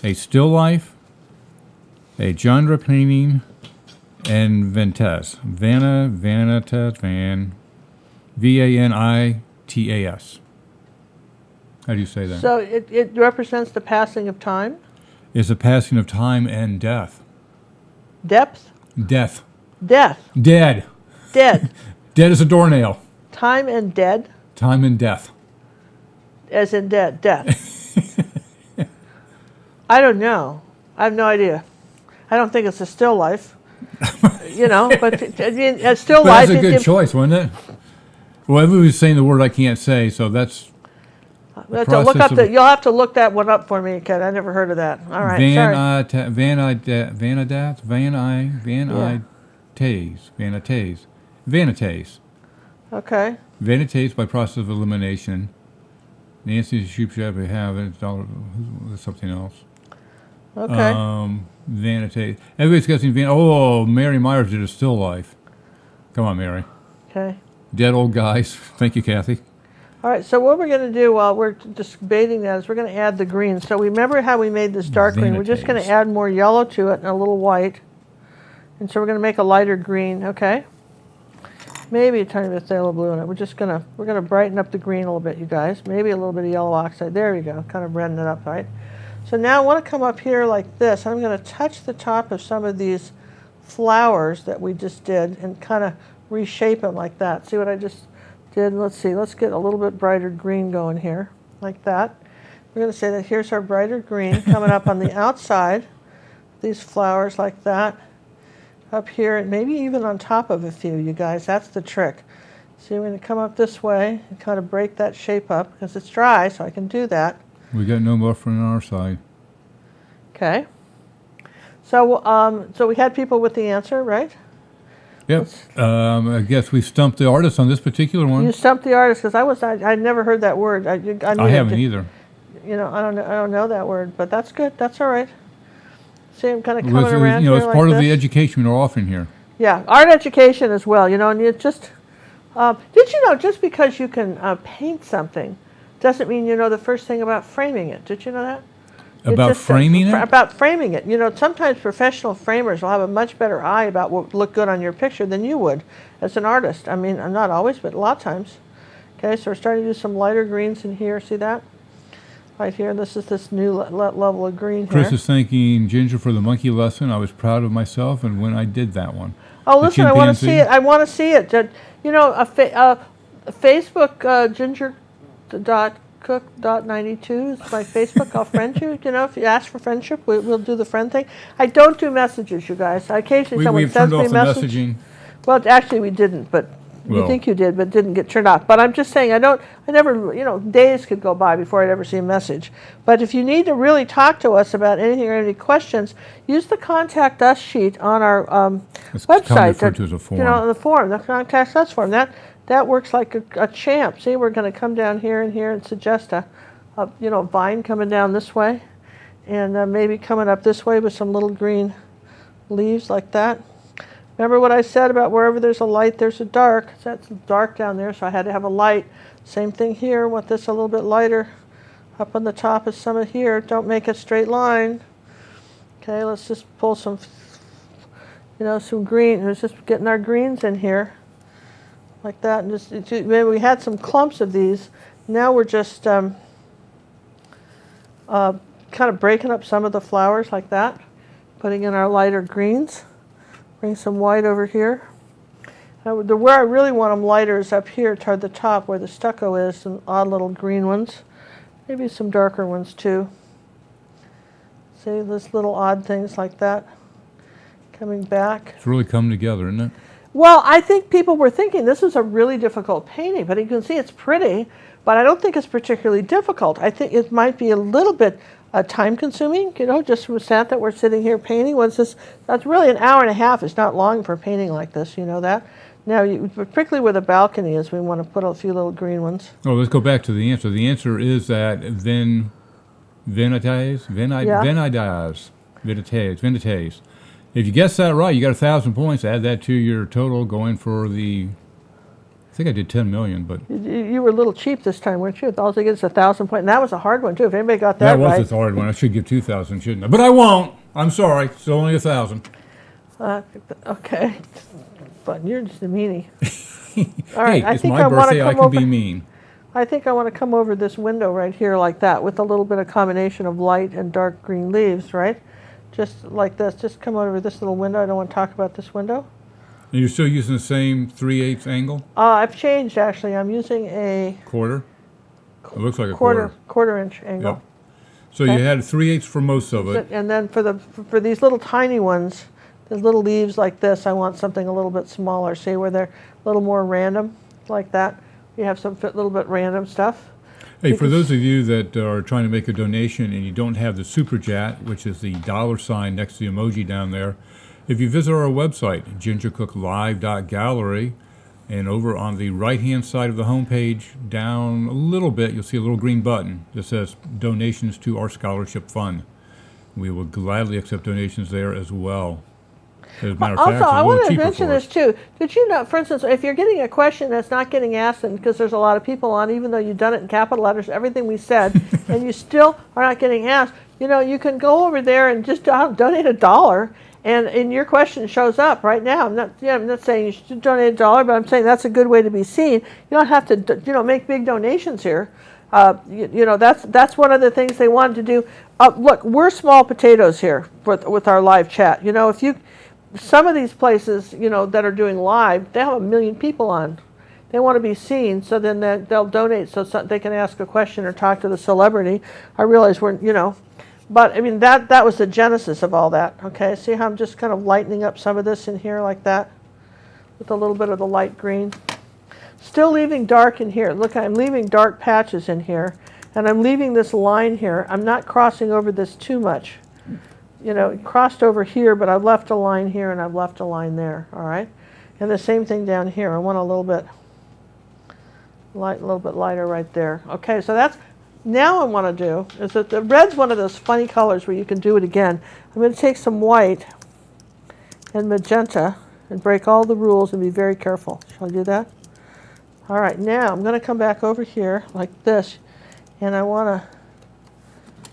A still life, a genre painting, and Vanitas. Vanitas. How do you say that? So it represents the passing of time? It's the passing of time and death. Depth? Death. Death. Dead. Dead. Dead as a doornail. Time and dead? Time and death. As in dead. Death. I don't know. I have no idea. I don't think it's a still life. But I mean, a still life. That's a good choice, wasn't it? Well, everybody's saying the word I can't say, so that's... You have to look up you'll have to look that one up for me, Ken. I never heard of that. All right, Vanitates. Okay. Vanitates by process of elimination. Nancy Shoop have it. There's something else. Okay. Vanitates. Everybody's guessing Oh, Mary Myers did a still life. Come on, Mary. Okay. Dead old guys. Thank you, Kathy. All right, so what we're going to do while we're just baiting that is we're going to add the green. So remember how we made this dark green? We're just going to add more yellow to it and a little white. And so we're going to make a lighter green, okay? Maybe a tiny bit of phthalo blue in it. We're going to brighten up the green a little bit, you guys. Maybe a little bit of yellow oxide. There you go, kind of redden it up, right? So now I want to come up here like this. I'm going to touch the top of some of these flowers that we just did and kind of reshape them like that. See what I just did? Let's see. Let's get a little bit brighter green going here, like that. We're going to say that here's our brighter green coming up on the outside. These flowers like that. Up here, and maybe even on top of a few, you guys. That's the trick. See, we're going to come up this way and kind of break that shape up because it's dry, so I can do that. We got no buffer on our side. Okay. So, so we had people with the answer, right? Yep. I guess we stumped the artist on this particular one. You stumped the artist because I'd never heard that word. I haven't either. You know, I don't know that word, but that's good. That's all right. See, I'm kind of coming around here it's like part this. of the education we're offering here. Yeah, art education as well. You know, and you just did you know just because you can paint something doesn't mean you know the first thing about framing it. Did you know that? About framing it? About framing it. You know, sometimes professional framers will have a much better eye about what would look good on your picture than you would as an artist. I mean, not always, but a lot of times. Okay, so we're starting to do some lighter greens in here. See that? Right here. This is this new level of green Chris here. is thanking Ginger for the monkey lesson. I was proud of myself and when I did that one. Oh, listen, I want to see it. I want to see it. You know, Facebook ginger.cook.92 is my Facebook. I'll friend you. You know, if you ask for friendship, we'll do the friend thing. I don't do messages, you guys. Occasionally someone sends me a message. Messaging. Well, actually we didn't, but you think you did, but didn't get turned off. But I'm just saying, I never, you know, days could go by before I'd ever see a message. But if you need to really talk to us about anything or any questions, use the Contact Us sheet on our website. Referred to as a form. You know, the form, the Contact Us form. That works like a champ. See, we're going to come down here and here and suggest a vine coming down this way, and maybe coming up this way with some little green leaves like that. Remember what I said about wherever there's a light, there's a dark. That's dark down there, so I had to have a light. Same thing here. Want this a little bit lighter. Up on the top of some of here. Don't make a straight line. Okay, let's just pull some, some green. We're just getting our greens in here, like that. And maybe we had some clumps of these. Now we're just kind of breaking up some of the flowers like that, putting in our lighter greens. Bring some white over here. Where I really want them lighter is up here toward the top where the stucco is, some odd little green ones. Maybe some darker ones too. See, those little odd things like that coming back. It's really come together, isn't it? Well, I think people were thinking this was a really difficult painting, but you can see it's pretty, but I don't think it's particularly difficult. I think it might be a little bit time-consuming, just from that we're sitting here painting. That's really an hour and a half. It's not long for painting like this, you know that. Now, particularly where the balcony is, we want to put a few little green ones. Oh, let's go back to the answer. The answer is that vanitas. If you guess that right, you got 1,000 points. Add that to your total, going for the. I think I did 10 million, but you were a little cheap this time, weren't you? All they get is 1,000 points, and that was a hard one too. If anybody got that right, that was a hard one. I should give 2,000, shouldn't I? But I won't. I'm sorry. It's only 1,000. Okay, but you're just a meanie. All right, hey, it's my birthday. I can be mean. I think I want to come over this window right here like that, with a little bit of combination of light and dark green leaves, right? Just like this. Just come over this little window. I don't want to talk about this window. And you're still using the same 3/8 angle? I've changed, actually. I'm using a quarter. It looks like a quarter inch angle. Yep. So you had 3/8 for most of it. And then for these little tiny ones, the little leaves like this, I want something a little bit smaller. See where they're a little more random, like that. You have some little bit random stuff. Hey, for those of you that are trying to make a donation and you don't have the super chat, which is the $ next to the emoji down there, if you visit our website, gingercooklive.gallery, and over on the right-hand side of the homepage, down a little bit, you'll see a little green button that says Donations to Our Scholarship Fund. We will gladly accept donations there as well. As a matter of fact, Also, it's a I little want to cheaper mention for this us. too. Did you know, for instance, if you're getting a question that's not getting asked, and because there's a lot of people on, even though you've done it in capital letters, everything we said, and you still are not getting asked, you know, you can go over there and just donate $1, and your question shows up right now. I'm not saying you should donate $1, but I'm saying that's a good way to be seen. You don't have to, make big donations here. That's one of the things they wanted to do. Look, we're small potatoes here with our live chat. Some of these places, that are doing live, they have 1 million people on. They want to be seen, so then they'll donate so they can ask a question or talk to the celebrity. I realize but I mean, that was the genesis of all that. Okay, see how I'm just kind of lightening up some of this in here like that with a little bit of the light green. Still leaving dark in here. Look, I'm leaving dark patches in here, and I'm leaving this line here. I'm not crossing over this too much. It crossed over here, but I've left a line here and I've left a line there, all right? And the same thing down here. I want a little bit lighter right there. Okay, so now I want to do is that the red's one of those funny colors where you can do it again. I'm going to take some white and magenta and break all the rules and be very careful. Shall I do that? All right, now I'm going to come back over here like this, and I want to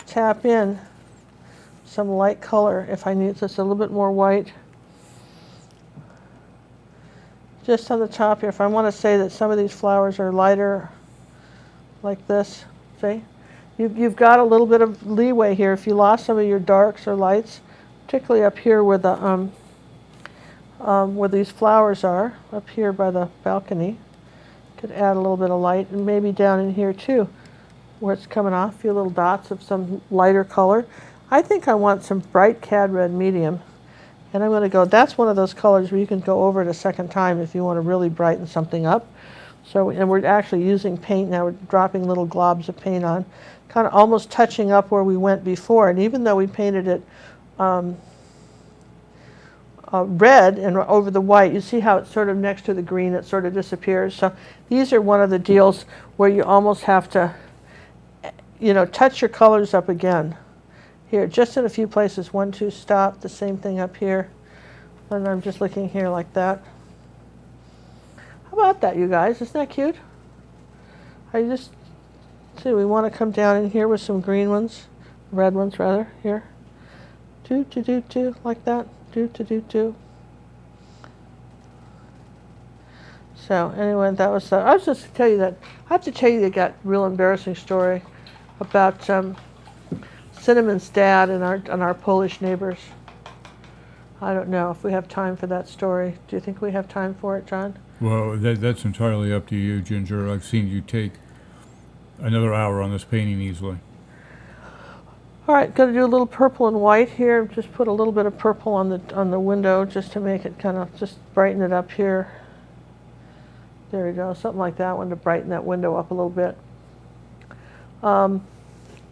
tap in some light color if I need just a little bit more white. Just on the top here, if I want to say that some of these flowers are lighter, like this, see? You've got a little bit of leeway here. If you lost some of your darks or lights, particularly up here where the where these flowers are, up here by the balcony, could add a little bit of light, and maybe down in here too, where it's coming off, a few little dots of some lighter color. I think I want some bright cad red medium, and I'm going to go, that's one of those colors where you can go over it a second time if you want to really brighten something up. So, and we're actually using paint now, we're dropping little globs of paint on, kind of almost touching up where we went before, and even though we painted it red and over the white, you see how it's sort of next to the green, it sort of disappears. So these are one of the deals where you almost have to, touch your colors up again. Here, just in a few places, 1, 2, stop, the same thing up here. And I'm just looking here like that. How about that, you guys? Isn't that cute? I just, see, we want to come down in here with some green ones, red ones rather, here. Do, like that. Do. So, anyway, that was, I was just to tell you that, I have to tell you, I got a real embarrassing story about, Cinnamon's dad and our Polish neighbors. I don't know if we have time for that story. Do you think we have time for it, John? Well, that's entirely up to you, Ginger. I've seen you take another hour on this painting easily. All right, going to do a little purple and white here. Just put a little bit of purple on the window just to make it kind of, just brighten it up here. There we go, something like that one to brighten that window up a little bit.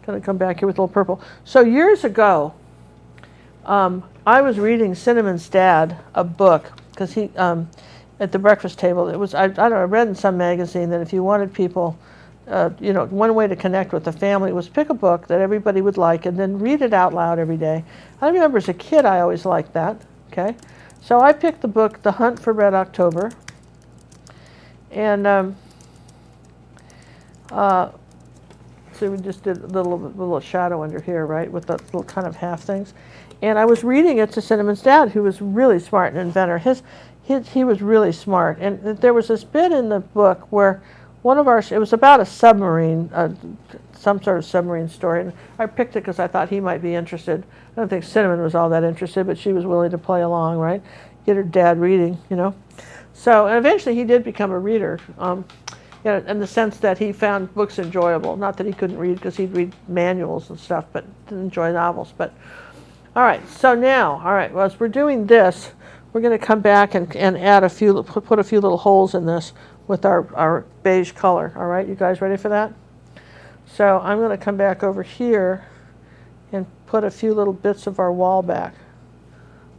Going to come back here with a little purple. So years ago, I was reading Cinnamon's dad a book because he at the breakfast table. It was I don't know. I read in some magazine that if you wanted people, one way to connect with the family was pick a book that everybody would like and then read it out loud every day. I remember as a kid I always liked that. Okay, so I picked the book The Hunt for Red October, and so we just did a little shadow under here, right, with the little kind of half things. And I was reading it to Cinnamon's dad, who was really smart, an inventor. He was really smart. And there was this bit in the book where it was about a submarine, some sort of submarine story. And I picked it because I thought he might be interested. I don't think Cinnamon was all that interested, but she was willing to play along, right? Get her dad reading, So, and eventually he did become a reader. In the sense that he found books enjoyable. Not that he couldn't read, because he'd read manuals and stuff, but didn't enjoy novels. But all right, so now, well, as we're doing this, we're going to come back and add put a few little holes in this with our beige color. All right, you guys ready for that? So I'm going to come back over here and put a few little bits of our wall back.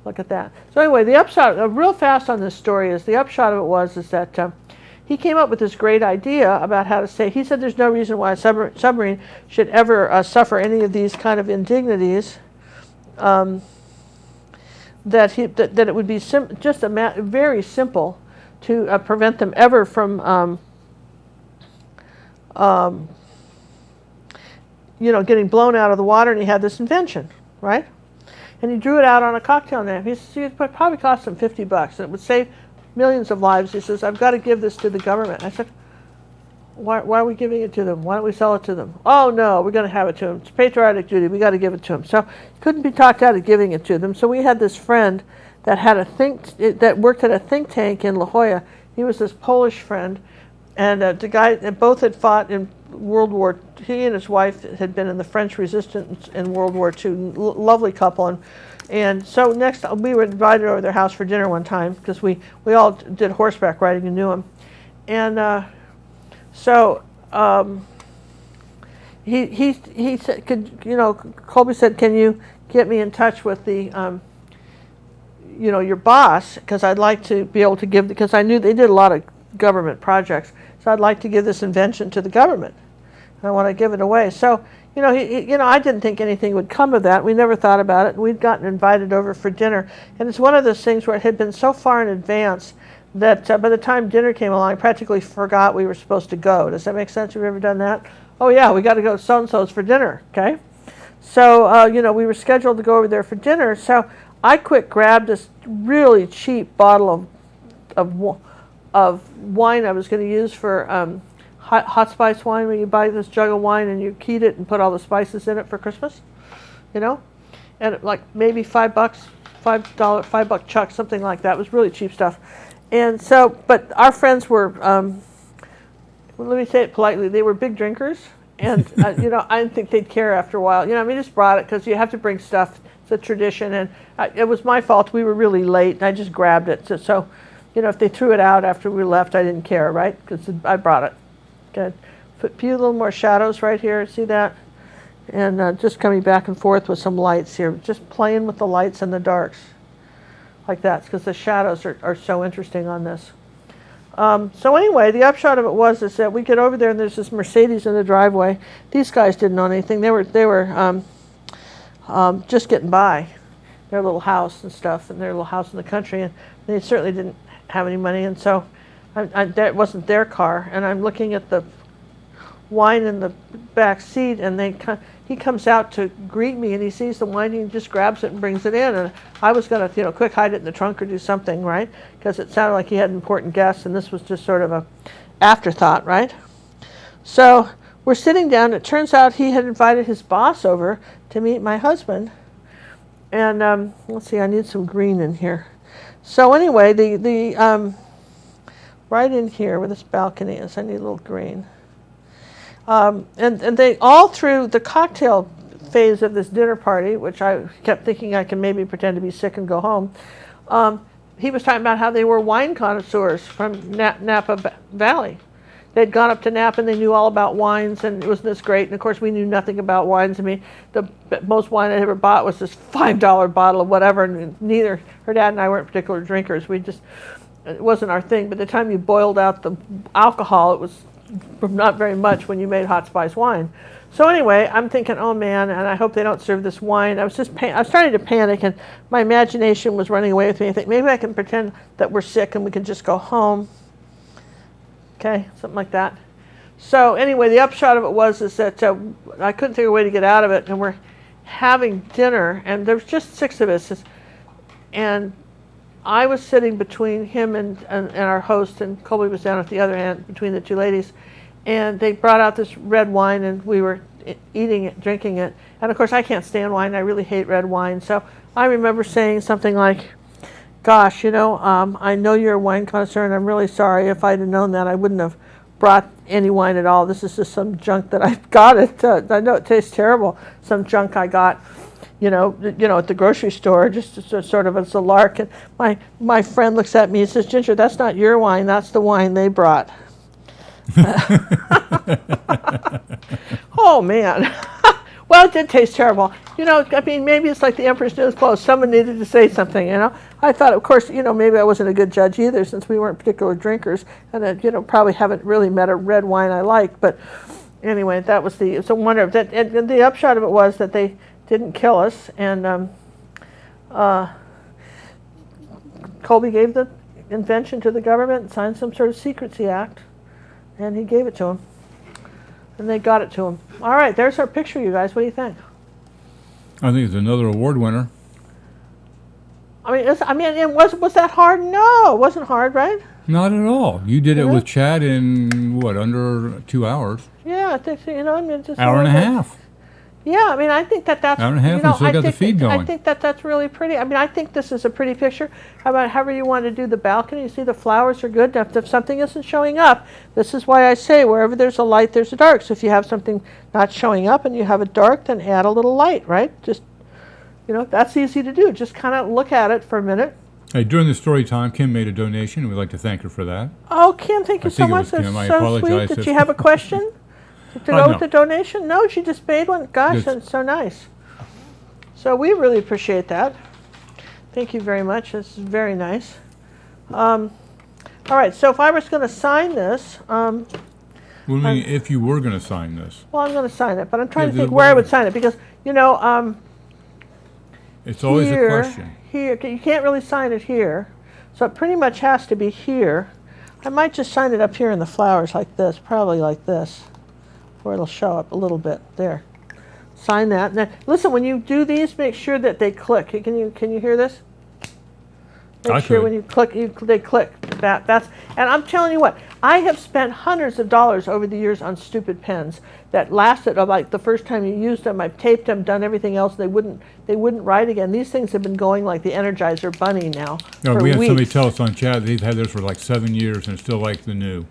Look at that. So anyway, the upshot, real fast on this story, is the upshot of it was that he came up with this great idea about how to say. He said there's no reason why a submarine should ever suffer any of these kind of indignities. That it would be just very simple to prevent them ever from getting blown out of the water. And he had this invention, right? And he drew it out on a cocktail napkin. He says, it probably cost him $50, and it would save millions of lives. He says, I've got to give this to the government. I said, why are we giving it to them? Why don't we sell it to them? Oh, no, we're going to have it to them. It's patriotic duty. We got to give it to them. So couldn't be talked out of giving it to them. So we had this friend that had that worked at a think tank in La Jolla. He was this Polish friend, and the guy, both had fought in World War. He and his wife had been in the French resistance in World War II. Lovely couple, and so next we were invited over to their house for dinner one time because we all did horseback riding and knew him, and so he said, Colby said, can you get me in touch with the your boss, because I'd like to be able to give, because I knew they did a lot of government projects, so I'd like to give this invention to the government. I want to give it away. So, I didn't think anything would come of that. We never thought about it. We'd gotten invited over for dinner, and it's one of those things where it had been so far in advance that by the time dinner came along, I practically forgot we were supposed to go. Does that make sense? Have you ever done that? Oh yeah, we got to go to so-and-so's for dinner, okay? So, we were scheduled to go over there for dinner, so I grabbed this really cheap bottle of wine I was going to use for hot spice wine, where you buy this jug of wine and you keyed it and put all the spices in it for Christmas, and like maybe $5 chuck, something like that. It was really cheap stuff. And so, but our friends were, let me say it politely, they were big drinkers, and I didn't think they'd care after a while. We just brought it because you have to bring stuff. It's a tradition, and it was my fault. We were really late, and I just grabbed it. So if they threw it out after we left, I didn't care, right? Because I brought it. Good. Put a few little more shadows right here. See that? And just coming back and forth with some lights here. Just playing with the lights and the darks. Like that, because the shadows are so interesting on this. So anyway, the upshot of it was that we get over there, and there's this Mercedes in the driveway. These guys didn't know anything. They were just getting by. Their little house and stuff, and their little house in the country, and they certainly didn't have any money, and so that wasn't their car. And I'm looking at the wine in the back seat, and he comes out to greet me, and he sees the wine, and he just grabs it and brings it in. And I was going to, quick hide it in the trunk or do something, right? Because it sounded like he had important guests, and this was just sort of a afterthought, right? So we're sitting down. It turns out he had invited his boss over to meet my husband. And let's see, I need some green in here. So anyway, the right in here where this balcony is, I need a little green. And they all through the cocktail phase of this dinner party, which I kept thinking I can maybe pretend to be sick and go home, he was talking about how they were wine connoisseurs from Napa Valley. They'd gone up to Napa and they knew all about wines, and it was this great. And of course, we knew nothing about wines. I mean, the most wine I ever bought was this $5 bottle of whatever, and neither her dad and I weren't particular drinkers. It wasn't our thing. But the time you boiled out the alcohol, it was not very much when you made hot spice wine. So anyway, I'm thinking, oh man, and I hope they don't serve this wine. I was starting to panic, and my imagination was running away with me. I think maybe I can pretend that we're sick and we can just go home. Okay, something like that. So anyway, the upshot of it was that I couldn't figure a way to get out of it, and we're having dinner, and there's just 6 of us, and I was sitting between him and our host, and Colby was down at the other end between the 2 ladies, and they brought out this red wine, and we were eating it, drinking it, and of course I can't stand wine. I really hate red wine. So I remember saying something like, gosh, I know you're a wine connoisseur, and I'm really sorry. If I'd have known that, I wouldn't have brought any wine at all. This is just some junk that I got. I know it tastes terrible. Some junk I got, at the grocery store, just sort of as a lark. And my friend looks at me and says, Ginger, that's not your wine. That's the wine they brought. Oh, man. Well, it did taste terrible. You know, I mean, maybe it's like the Emperor's New Clothes. Someone needed to say something, you know. I thought, of course, you know, maybe I wasn't a good judge either since we weren't particular drinkers. And, you know, probably haven't really met a red wine I like. But anyway, that was it's a wonder. And the upshot of it was that they didn't kill us. And Colby gave the invention to the government and signed some sort of secrecy act. And he gave it to him. And they got it to him. All right, there's our picture, you guys. What do you think? I think it's another award winner. I mean, it was that hard? No, it wasn't hard, right? Not at all. You did it Mhm. with Chad in, what, under 2 hours? Yeah, I think so, you know, I mean, just Hour and a half. Yeah, I mean, I think that's Hour and a half, you and know, still I got the think feed going. I think that's really pretty. I mean, I think this is a pretty picture. How about however you want to do the balcony? You see, the flowers are good. If something isn't showing up, this is why I say wherever there's a light, there's a dark. So if you have something not showing up and you have a dark, then add a little light, right? Just, you know, that's easy to do. Just kind of look at it for a minute. Hey, during the story time, Kim made a donation, and we'd like to thank her for that. Oh, Kim, thank you so think it much. was That's Kim. I so apologize sweet. Did if- you have a question to go no. with the donation? No, she just made one. Gosh, Yes. that's so nice. So we really appreciate that. Thank you very much. This is very nice. All right, so if I was going to sign this, What do you mean, if you were going to sign this? well, I'm going to sign it, but I'm trying Yeah, to think the- where I would sign it because, you know, It's always a question. Here, you can't really sign it here, so it pretty much has to be here. I might just sign it up here in the flowers like this, probably like this, where it'll show up a little bit. There. Sign that. And then, listen, when you do these, make sure that they click. Can you hear this? Make I sure could. when you click, they click. That's. And I'm telling you what, I have spent hundreds of dollars over the years on stupid pens that lasted like the first time you used them. I've taped them, done everything else. They wouldn't write again. These things have been going like the Energizer Bunny now No, for we had somebody weeks. tell us on chat they've had theirs for like 7 years and still like the new.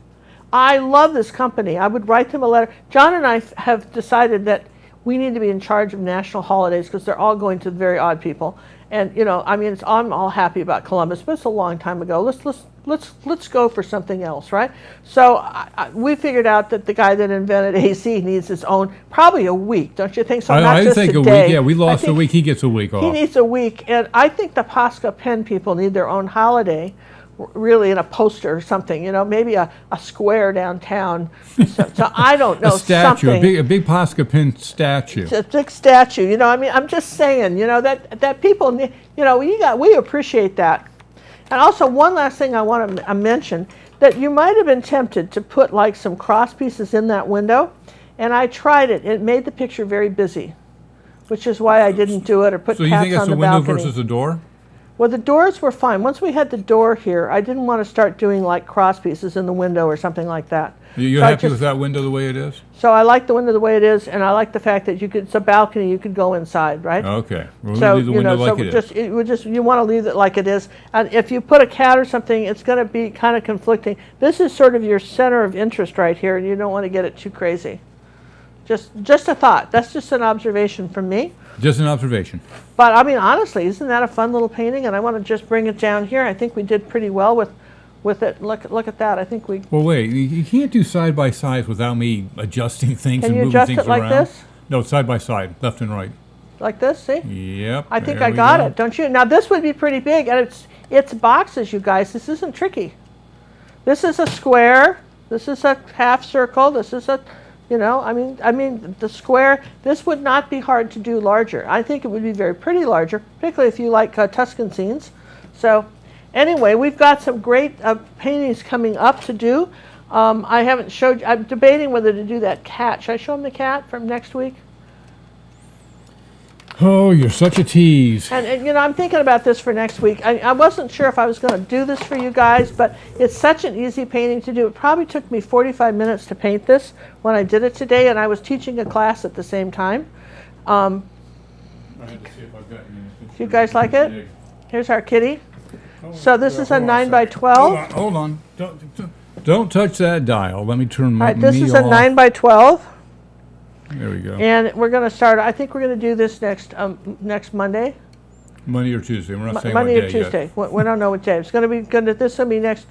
I love this company. I would write them a letter. John and I have decided that we need to be in charge of national holidays because they're all going to very odd people. And you know, I mean, I'm all happy about Columbus, but it's a long time ago. Let's go for something else, right? So we figured out that the guy that invented AC needs his own probably a week, don't you think so? Not I just think a a day. week. Yeah, we lost I a think week. He gets a week He off. needs a week, and I think the Posca pen people need their own holiday, really in a poster or something. You know, maybe a square downtown. So I don't know. A statue, something. a big Posca pin statue. It's a big statue, you know. I mean, I'm just saying, you know, that people, you know, we appreciate that. And also, one last thing I want to mention that you might have been tempted to put like some cross pieces in that window, and I tried it. It made the picture very busy, which is why I didn't do it or put So you cats think it's on the the window balcony. versus the door? Well, the doors were fine. Once we had the door here, I didn't want to start doing like cross pieces in the window or something like that. You're So I happy just- with that window the way it is? So I like the window the way it is, and I like the fact that it's a balcony. You could go inside, right? Okay. We're So going to leave the window like it is. You want to leave it like it is, and if you put a cat or something, it's going to be kind of conflicting. This is sort of your center of interest right here, and you don't want to get it too crazy. Just a thought. That's just an observation from me. Just an observation. But I mean, honestly, isn't that a fun little painting? And I want to just bring it down here. I think we did pretty well with it. Look at that. I think we. Well, wait. You can't do side by sides without me adjusting things Can and you moving adjust things it like around. this? No, side by side, left and right. Like this, see? Yep. I think there I we got go. it, don't you? Now this would be pretty big, and it's boxes, you guys. This isn't tricky. This is a square. This is a half circle. This is a, you know, I mean the square. This would not be hard to do larger. I think it would be very pretty larger, particularly if you like Tuscan scenes. So, anyway, we've got some great paintings coming up to do. I haven't showed. I'm debating whether to do that cat. Should I show them the cat from next week? Oh, you're such a tease. And you know, I'm thinking about this for next week. I wasn't sure if I was going to do this for you guys, but it's such an easy painting to do. It probably took me 45 minutes to paint this when I did it today, and I was teaching a class at the same time. I had to see if I've got any. You guys like it? Here's our kitty. So this is a 9 by 12. Hold on. Don't touch that dial. Let me turn All my right, this me is a off. 9 by 12. There we go. And we're going to start, I think we're going to do this next Monday. Monday or Tuesday. We're not saying Monday what or day yet. Tuesday. We don't know what day. It's going to be good. This will be next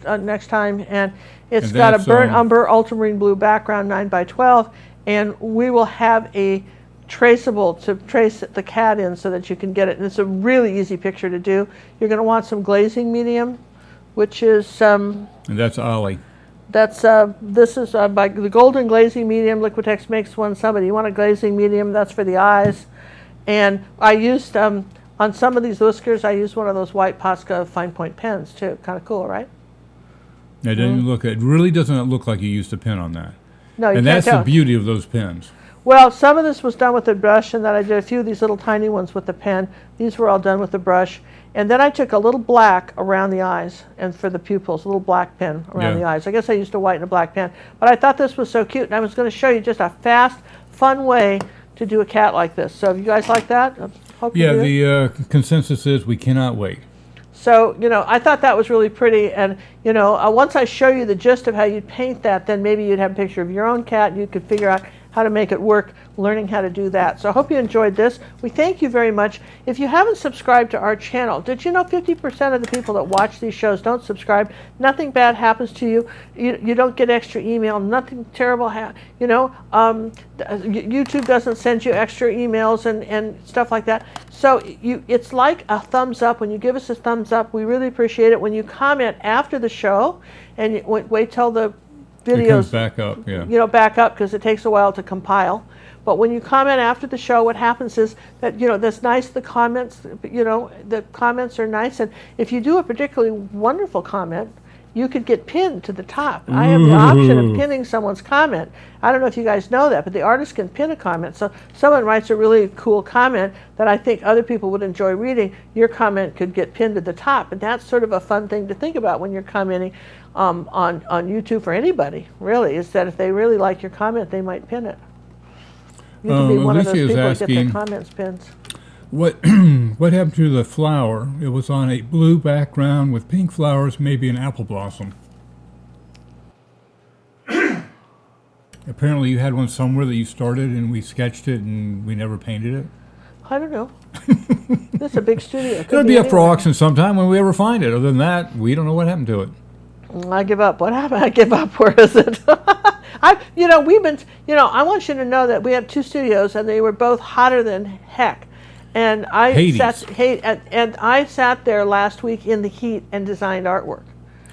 time, and it's And got a that's, burnt umber ultramarine blue background, 9 by 12, and we will have a traceable to trace the cat in so that you can get it. And it's a really easy picture to do. You're going to want some glazing medium, which is And that's Ollie. this is by the Golden Glazing Medium. Liquitex makes one. Somebody, you want a glazing medium? That's for the eyes. And I used on some of these whiskers, I used one of those white Posca fine point pens too. Kind of cool, right? It didn't look. It really doesn't look like you used a pen on that. No, you And can't that's tell. the beauty of those pens. Well, some of this was done with the brush, and then I did a few of these little tiny ones with the pen. These were all done with the brush. And then I took a little black around the eyes and for the pupils, a little black pen around the eyes. I guess I used a white and a black pen. But I thought this was so cute, and I was going to show you just a fast, fun way to do a cat like this. So if you guys like that, I hope you do. The consensus is we cannot wait. So, I thought that was really pretty. And, once I show you the gist of how you'd paint that, then maybe you'd have a picture of your own cat, and you could figure out how to make it work, learning how to do that. So I hope you enjoyed this. We thank you very much. If you haven't subscribed to our channel, did you know 50% of the people that watch these shows don't subscribe? Nothing bad happens to you. You don't get extra email. Nothing terrible YouTube doesn't send you extra emails and stuff like that. So it's like a thumbs up. When you give us a thumbs up, we really appreciate it. When you comment after the show, and you wait till the videos It comes back up, back up, because it takes a while to compile. But when you comment after the show, what happens is that, that's nice, the comments are nice. And if you do a particularly wonderful comment, you could get pinned to the top. I have the option of pinning someone's comment. I don't know if you guys know that, but the artist can pin a comment. So someone writes a really cool comment that I think other people would enjoy reading, your comment could get pinned to the top. And that's sort of a fun thing to think about when you're commenting on YouTube for anybody, really, is that if they really like your comment, they might pin it. You can be one of those Alicia is people that get their asking, comments pinned. What happened to the flower? It was on a blue background with pink flowers, maybe an apple blossom. Apparently you had one somewhere that you started and we sketched it and we never painted it. I don't know. This is a big studio. It'll be up for auction sometime when we ever find it. Other than that, we don't know what happened to it. I give up. What happened? I give up. Where is it? I want you to know that we have two studios, and they were both hotter than heck. And I sat there last week in the heat and designed artwork.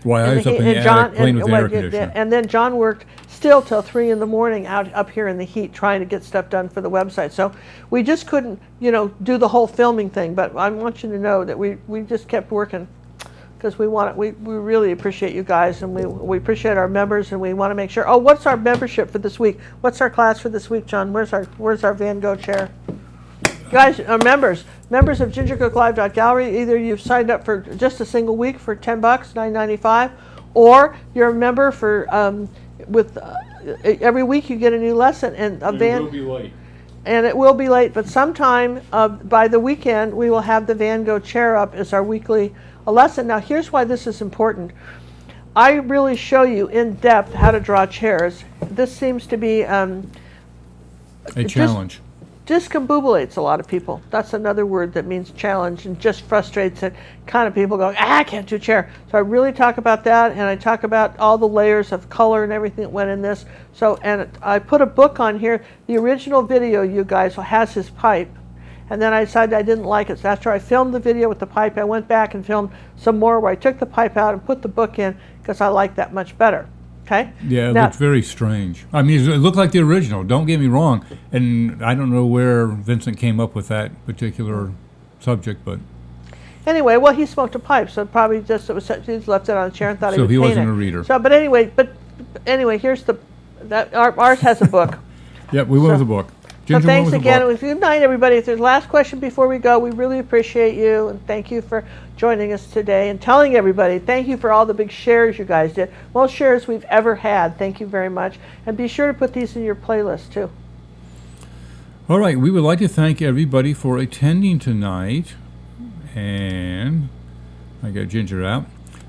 Why I was up in the attic playing with the air conditioner. And then John worked still till 3 in the morning out up here in the heat trying to get stuff done for the website. So we just couldn't, do the whole filming thing. But I want you to know that we just kept working, because we really appreciate you guys, and we appreciate our members, and we want to make sure. Oh, what's our membership for this week? What's our class for this week, John? Where's our Van Gogh chair? Guys, members of gingercooklive.gallery, either you've signed up for just a single week for $10, $9.95, or you're a member for every week you get a new lesson, and a Van. It will be late. And it will be late, but sometime by the weekend we will have the Van Gogh chair up as our weekly lesson. Now here's why this is important. I really show you in depth how to draw chairs. This seems to be a challenge. Discombobulates a lot of people. That's another word that means challenge, and just frustrates it. Kind of people go, I can't do a chair. So I really talk about that, and I talk about all the layers of color and everything that went in this. So, and I put a book on here. The original video, you guys, has his pipe. And then I decided I didn't like it. So after I filmed the video with the pipe, I went back and filmed some more where I took the pipe out and put the book in, because I like that much better. Okay? Yeah, it now, looked very strange. I mean, it looked like the original, don't get me wrong. And I don't know where Vincent came up with that particular subject, but... Anyway, well, he smoked a pipe, so probably just he just left it on a chair and thought he would paint it. So he wasn't a reader. So, but anyway, here's ours has a book. Yep, we went with the book. So thanks again. Good night, everybody. If there's last question before we go, we really appreciate you, and thank you for joining us today and telling everybody. Thank you for all the big shares you guys did. Most shares we've ever had. Thank you very much. And be sure to put these in your playlist too. All right, we would like to thank everybody for attending tonight. And I got Ginger out.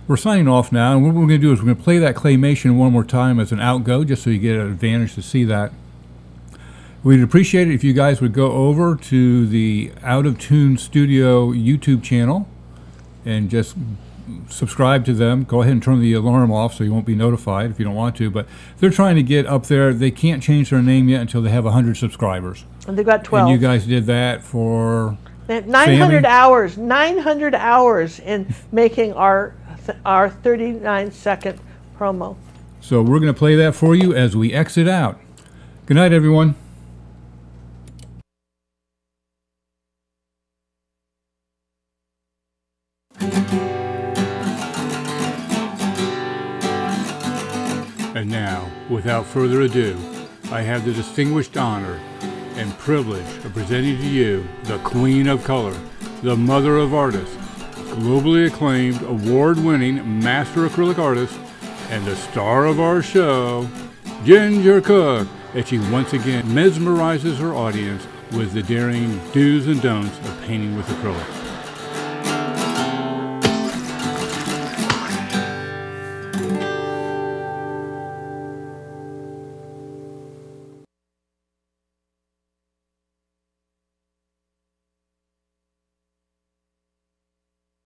We're signing off now, and what we're going to do is we're going to play that claymation one more time as an outgo, just so you get an advantage to see that. We'd appreciate it if you guys would go over to the Out of Tune Studio YouTube channel and just subscribe to them. Go ahead and turn the alarm off so you won't be notified if you don't want to. But they're trying to get up there. They can't change their name yet until they have 100 subscribers. And they've got 12. And you guys did that for... They had 900 Sammy? hours, 900 hours in making our 39-second promo. So we're going to play that for you as we exit out. Good night, everyone. And now, without further ado, I have the distinguished honor and privilege of presenting to you the Queen of Color, the Mother of Artists, globally acclaimed, award-winning master acrylic artist, and the star of our show, Ginger Cook, as she once again mesmerizes her audience with the daring do's and don'ts of painting with acrylics.